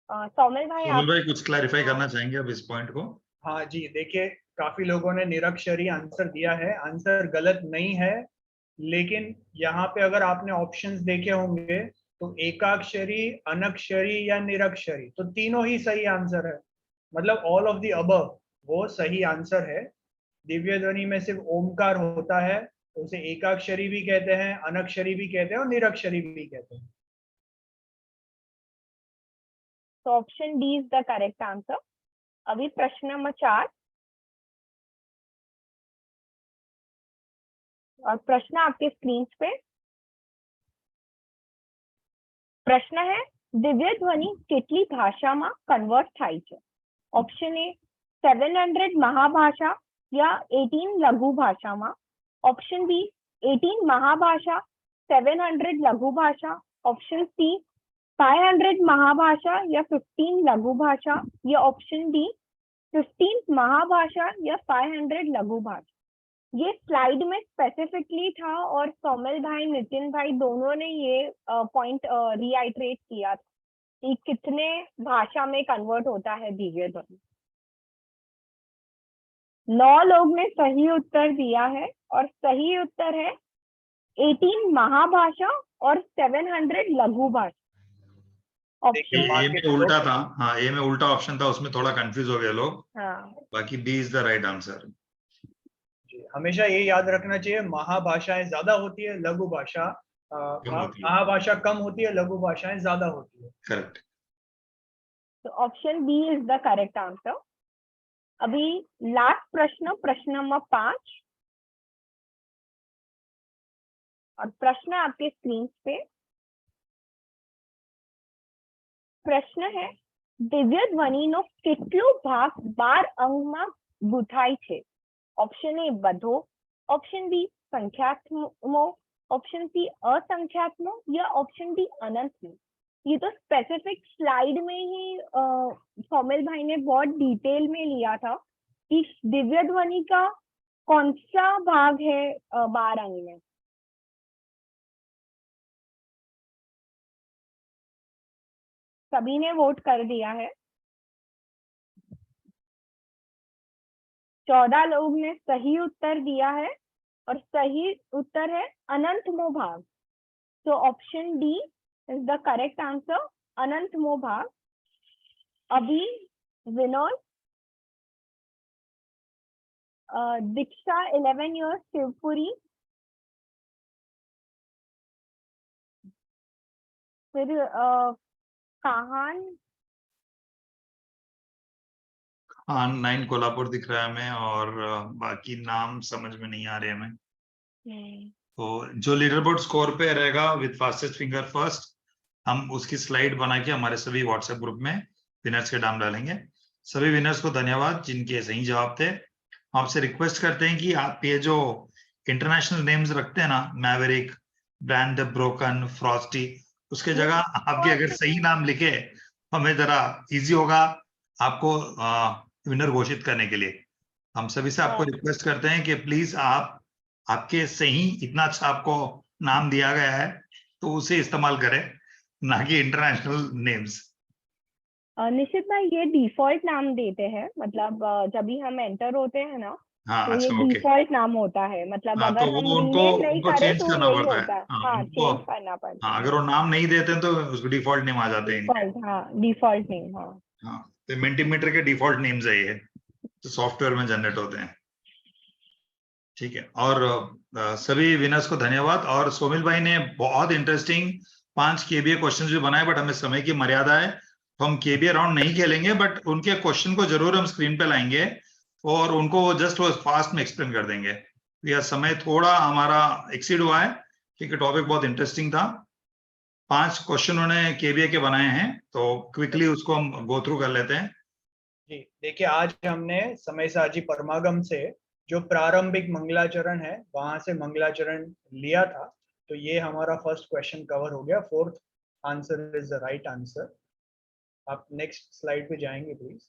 सोमिल भाई कुछ क्लैरिफाई करना चाहेंगे अब इस पॉइंट को? हाँ जी, देखिए काफी लोगों ने निरक्षरी आंसर दिया है। आंसर गलत नहीं है, लेकिन यहाँ पे अगर आपने ऑप्शंस देखे होंगे तो एकाक्षरी, अनक्षरी या निरक्षरी, तो तीनों ही सही आंसर है। मतलब ऑल ऑफ द अबव वो सही आंसर है। दिव्य ध्वनि में सिर्फ ओमकार होता है, उसे एकाक्षरी भी कहते हैं, अनक्षरी भी कहते हैं और निरक्षरी भी कहते हैं। तो option D is the correct answer. अभी प्रश्न नंबर 4 और प्रश्न आपके स्क्रीन पे। प्रश्न है, दिव्य ध्वनि કેટલી ભાષામાં કન્વર્ટ થાય છે? ऑप्शन ए, 700 महाभाषा या 18 लघु भाषाમાં, ऑप्शन बी, 18 महाभाषा, 700 लघु भाषा, ऑप्शन सी, 500 महाभाषा या 15 लघु भाषा, या ऑप्शन डी, 15 महाभाषा या 500 लघु भाषा। ये स्लाइड में स्पेसिफिकली था और सोमिल भाई नितिन भाई दोनों ने ये पॉइंट रीआइट्रेट किया कि कितने भाषा में कन्वर्ट होता है दिव्य ध्वनि। 9 लोग ने सही उत्तर दिया है और सही उत्तर है 18 महाभाषा और 700 लघु भाषा। देखिए, ऑप्शन ए में उल्टा था, हाँ ए में उल्टा ऑप्शन था, उसमें थोड़ा कंफ्यूज हो गए लोग। हाँ बाकी B is the right answer. जी, हमेशा ये याद रखना चाहिए, महाभाषाएं ज्यादा होती है, लघु भाषा होती है। महाभाषा कम होती है, लघु भाषाएं ज्यादा होती है। करेक्ट। तो option B is the correct answer. अभी लास्ट प्रश्न, प्रश्न नंबर 5, और प्रश्न आपके स्क्रीन पे। प्रश्न है, दिव्य ध्वनि नो કેટલો ભાગ 12 અંગમાં ગૂંથાય છે? ऑप्शन ए બધો, ऑप्शन बी संख्यात्मक, ऑप्शन सी असंख्यात्मक या ऑप्शन डी अनंत। ये तो स्पेसिफिक स्लाइड में ही सोमिल भाई ने बहुत डिटेल में लिया था कि दिव्य ध्वनि का कौन सा भाग है 12 अंग में। सभी ने वोट कर दिया है। 14 लोग ने सही उत्तर दिया है और सही उत्तर है अनंतमो भाग। तो option D is the correct answer, अनंतमो भाग। अभी विनोद, दीक्षा 11 years शिवपुरी, फिर काहान, हाँ 9 कोल्हापुर दिख रहा है हमें, और बाकी नाम समझ में नहीं आ रहे हमें। तो जो लीडर बोर्ड स्कोर पे रहेगा विद फास्टेस्ट फिंगर फर्स्ट, हम उसकी स्लाइड बना के हमारे सभी व्हाट्सएप ग्रुप में विनर्स के नाम डालेंगे। सभी विनर्स को धन्यवाद जिनके सही जवाब थे। आपसे रिक्वेस्ट करते हैं कि आप ये जो इंटरनेशनल नेम्स रखते हैं ना, मैवरिक, ब्रांड ब्रोकन, फ्रॉस्टी, उसके जगह आपके अगर सही नाम लिखे हमें जरा इजी होगा आपको विनर घोषित करने के लिए। हम सभी से आपको रिक्वेस्ट करते हैं कि प्लीज आप आपके सही, इतना अच्छा आपको नाम दिया गया है तो उसे इस्तेमाल करें, ना कि इंटरनेशनल नेम्स। निश्चित भाई ये डिफॉल्ट नाम देते हैं, मतलब जब भी हम एंटर होते हैं ना, हाँ तो ये अच्छा ओके। डिफॉल्ट नाम होता है, मतलब हाँ, अगर तो हम वो रीनेम नहीं उनको करें चेंज तो करना यही पड़ता होता है। है। हाँ, हाँ, उनको, चेंज करना पड़ता हाँ है। अगर वो नाम नहीं देते हैं तो उसको डिफॉल्ट नेम आ जाते हैं इनके। डिफॉल्ट, हाँ डिफॉल्ट नेम, हाँ। हाँ, तो मेंटीमीटर के डिफॉल्ट नेम्स है ये, तो सॉफ्टवेयर में जनरेट होते हैं। ठीक है, और सभी विनर्स को धन्यवाद। और सोमिल भाई ने बहुत इंटरेस्टिंग 5 केबीए क्वेश्चंस भी बनाए, बट हमें समय की मर्यादा है तो हम केबीए राउंड नहीं खेलेंगे, बट उनके क्वेश्चन को जरूर हम स्क्रीन पे लाएंगे और उनको जस्ट वो फास्ट में एक्सप्लेन कर देंगे। यह समय थोड़ा हमारा एक्सीड हुआ है क्योंकि टॉपिक बहुत इंटरेस्टिंग था। 5 क्वेश्चन उन्होंने केबीए के बनाए हैं, तो क्विकली उसको हम गो थ्रू कर लेते हैं। जी देखिए, आज हमने समय साजी परमागम से जो प्रारंभिक मंगलाचरण है वहां से मंगलाचरण लिया था, तो ये हमारा फर्स्ट क्वेश्चन कवर हो गया। 4th answer is the right answer. आप नेक्स्ट स्लाइड पे जाएंगे प्लीज।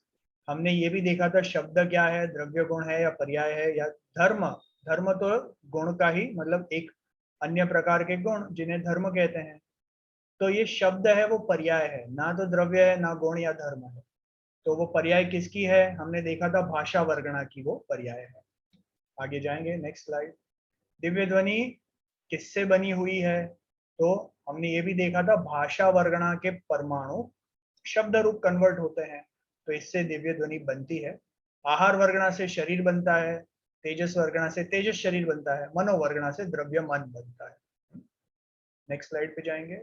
हमने ये भी देखा था शब्द क्या है, द्रव्य गुण है या पर्याय है या धर्म। धर्म तो गुण का ही मतलब एक अन्य प्रकार के गुण जिन्हें धर्म कहते हैं। तो ये शब्द है वो पर्याय है, ना तो द्रव्य है ना गुण या धर्म है। तो वो पर्याय किसकी है? हमने देखा था भाषा वर्गणा की वो पर्याय है। आगे जाएंगे, नेक्स्ट स्लाइड। दिव्य ध्वनि किससे बनी हुई है? तो हमने ये भी देखा था भाषा वर्गणा के परमाणु शब्द रूप कन्वर्ट होते हैं, तो इससे दिव्य ध्वनि बनती है। आहार वर्गणा से शरीर बनता है, तेजस वर्गणा से तेजस शरीर बनता है, मनोवर्गणा से द्रव्य मन बनता है। नेक्स्ट स्लाइड पे जाएंगे।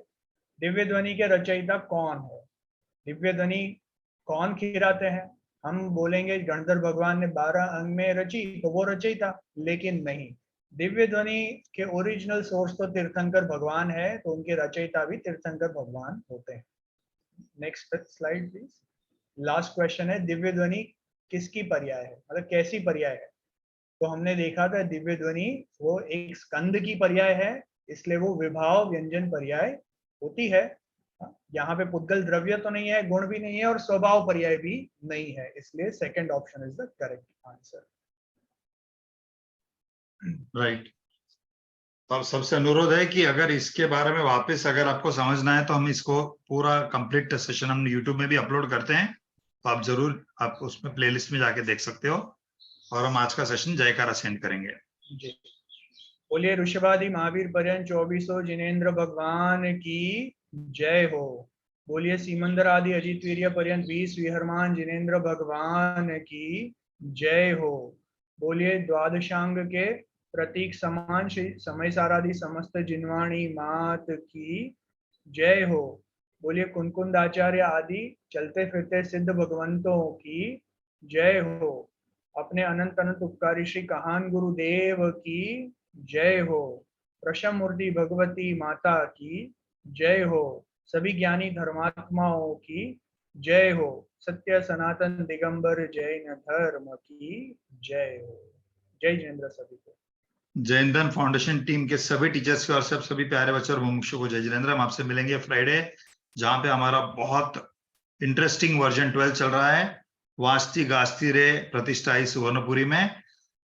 दिव्य ध्वनि के रचयिता कौन है? दिव्य ध्वनि कौन खिराते हैं? हम बोलेंगे गणधर भगवान ने 12 अंग में रची तो वो रचयिता, लेकिन नहीं। दिव्य ध्वनि के ओरिजिनल सोर्स तो तीर्थंकर भगवान है, तो उनके रचयिता भी तीर्थंकर भगवान होते हैं। Next slide please. Last question है, दिव्य ध्वनि किसकी पर्याय है, मतलब कैसी पर्याय है? तो हमने देखा था दिव्य ध्वनि वो एक स्कंद की पर्याय है, इसलिए वो विभाव व्यंजन पर्याय होती है। यहाँ पे पुद्गल द्रव्य तो नहीं है, गुण भी नहीं है और स्वभाव पर्याय भी नहीं है, इसलिए second option is the correct answer. Right. तो अब सबसे अनुरोध है कि अगर इसके बारे में वापस अगर आपको समझना है तो हम इसको पूरा कंप्लीट सेशन हम यूट्यूब में भी अपलोड करते हैं, तो आप जरूर आप उसमें प्लेलिस्ट में जाके देख सकते हो। और हम आज का सेशन जयकारा सेंड करेंगे। जी, बोलिए ऋषभादि महावीर पर्यंत 2400 जिनेन्द्र भगवान की जय हो। बोलिए सीमंदर आदि अजित वीर्य पर्यंत 20 विहरमान जिनेन्द्र भगवान की जय हो। बोलिए द्वादशांग के प्रतीक समान श्री समय सारादि समस्त जिनवाणी मात की जय हो। बोलिए कुनकुंद आचार्य आदि चलते फिरते सिद्ध भगवंतों की जय हो। अपने अनंत अनंत उपकारी श्री कहान गुरुदेव की जय हो। प्रशम मूर्ति भगवती माता की जय हो। सभी ज्ञानी धर्मात्माओं की जय हो। सत्य सनातन दिगंबर जैन धर्म की जय हो। जय जिनेंद्र सभी को। जैन धर्म फाउंडेशन टीम के सभी टीचर्स के और सभी प्यारे बच्चों और मुमुक्षु को जय जिनेंद्र। हम आपसे मिलेंगे फ्राइडे, जहां पे हमारा बहुत इंटरेस्टिंग वर्जन 12 चल रहा है, वास्ति गास्ती रे प्रतिष्ठा ही सुवर्णपुरी में।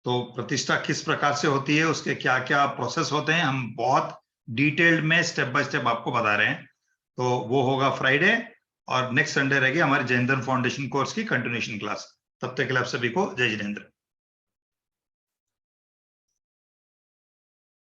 तो प्रतिष्ठा किस प्रकार से होती है, उसके क्या क्या प्रोसेस होते हैं, हम बहुत डिटेल्ड में स्टेप बाय स्टेप आपको बता रहे हैं। तो वो होगा फ्राइडे, और नेक्स्ट संडे रहेगी हमारी जैन धर्म फाउंडेशन कोर्स की कंटिन्यूएशन क्लास। तब तक के लिए आप सभी को जय जिनेंद्र।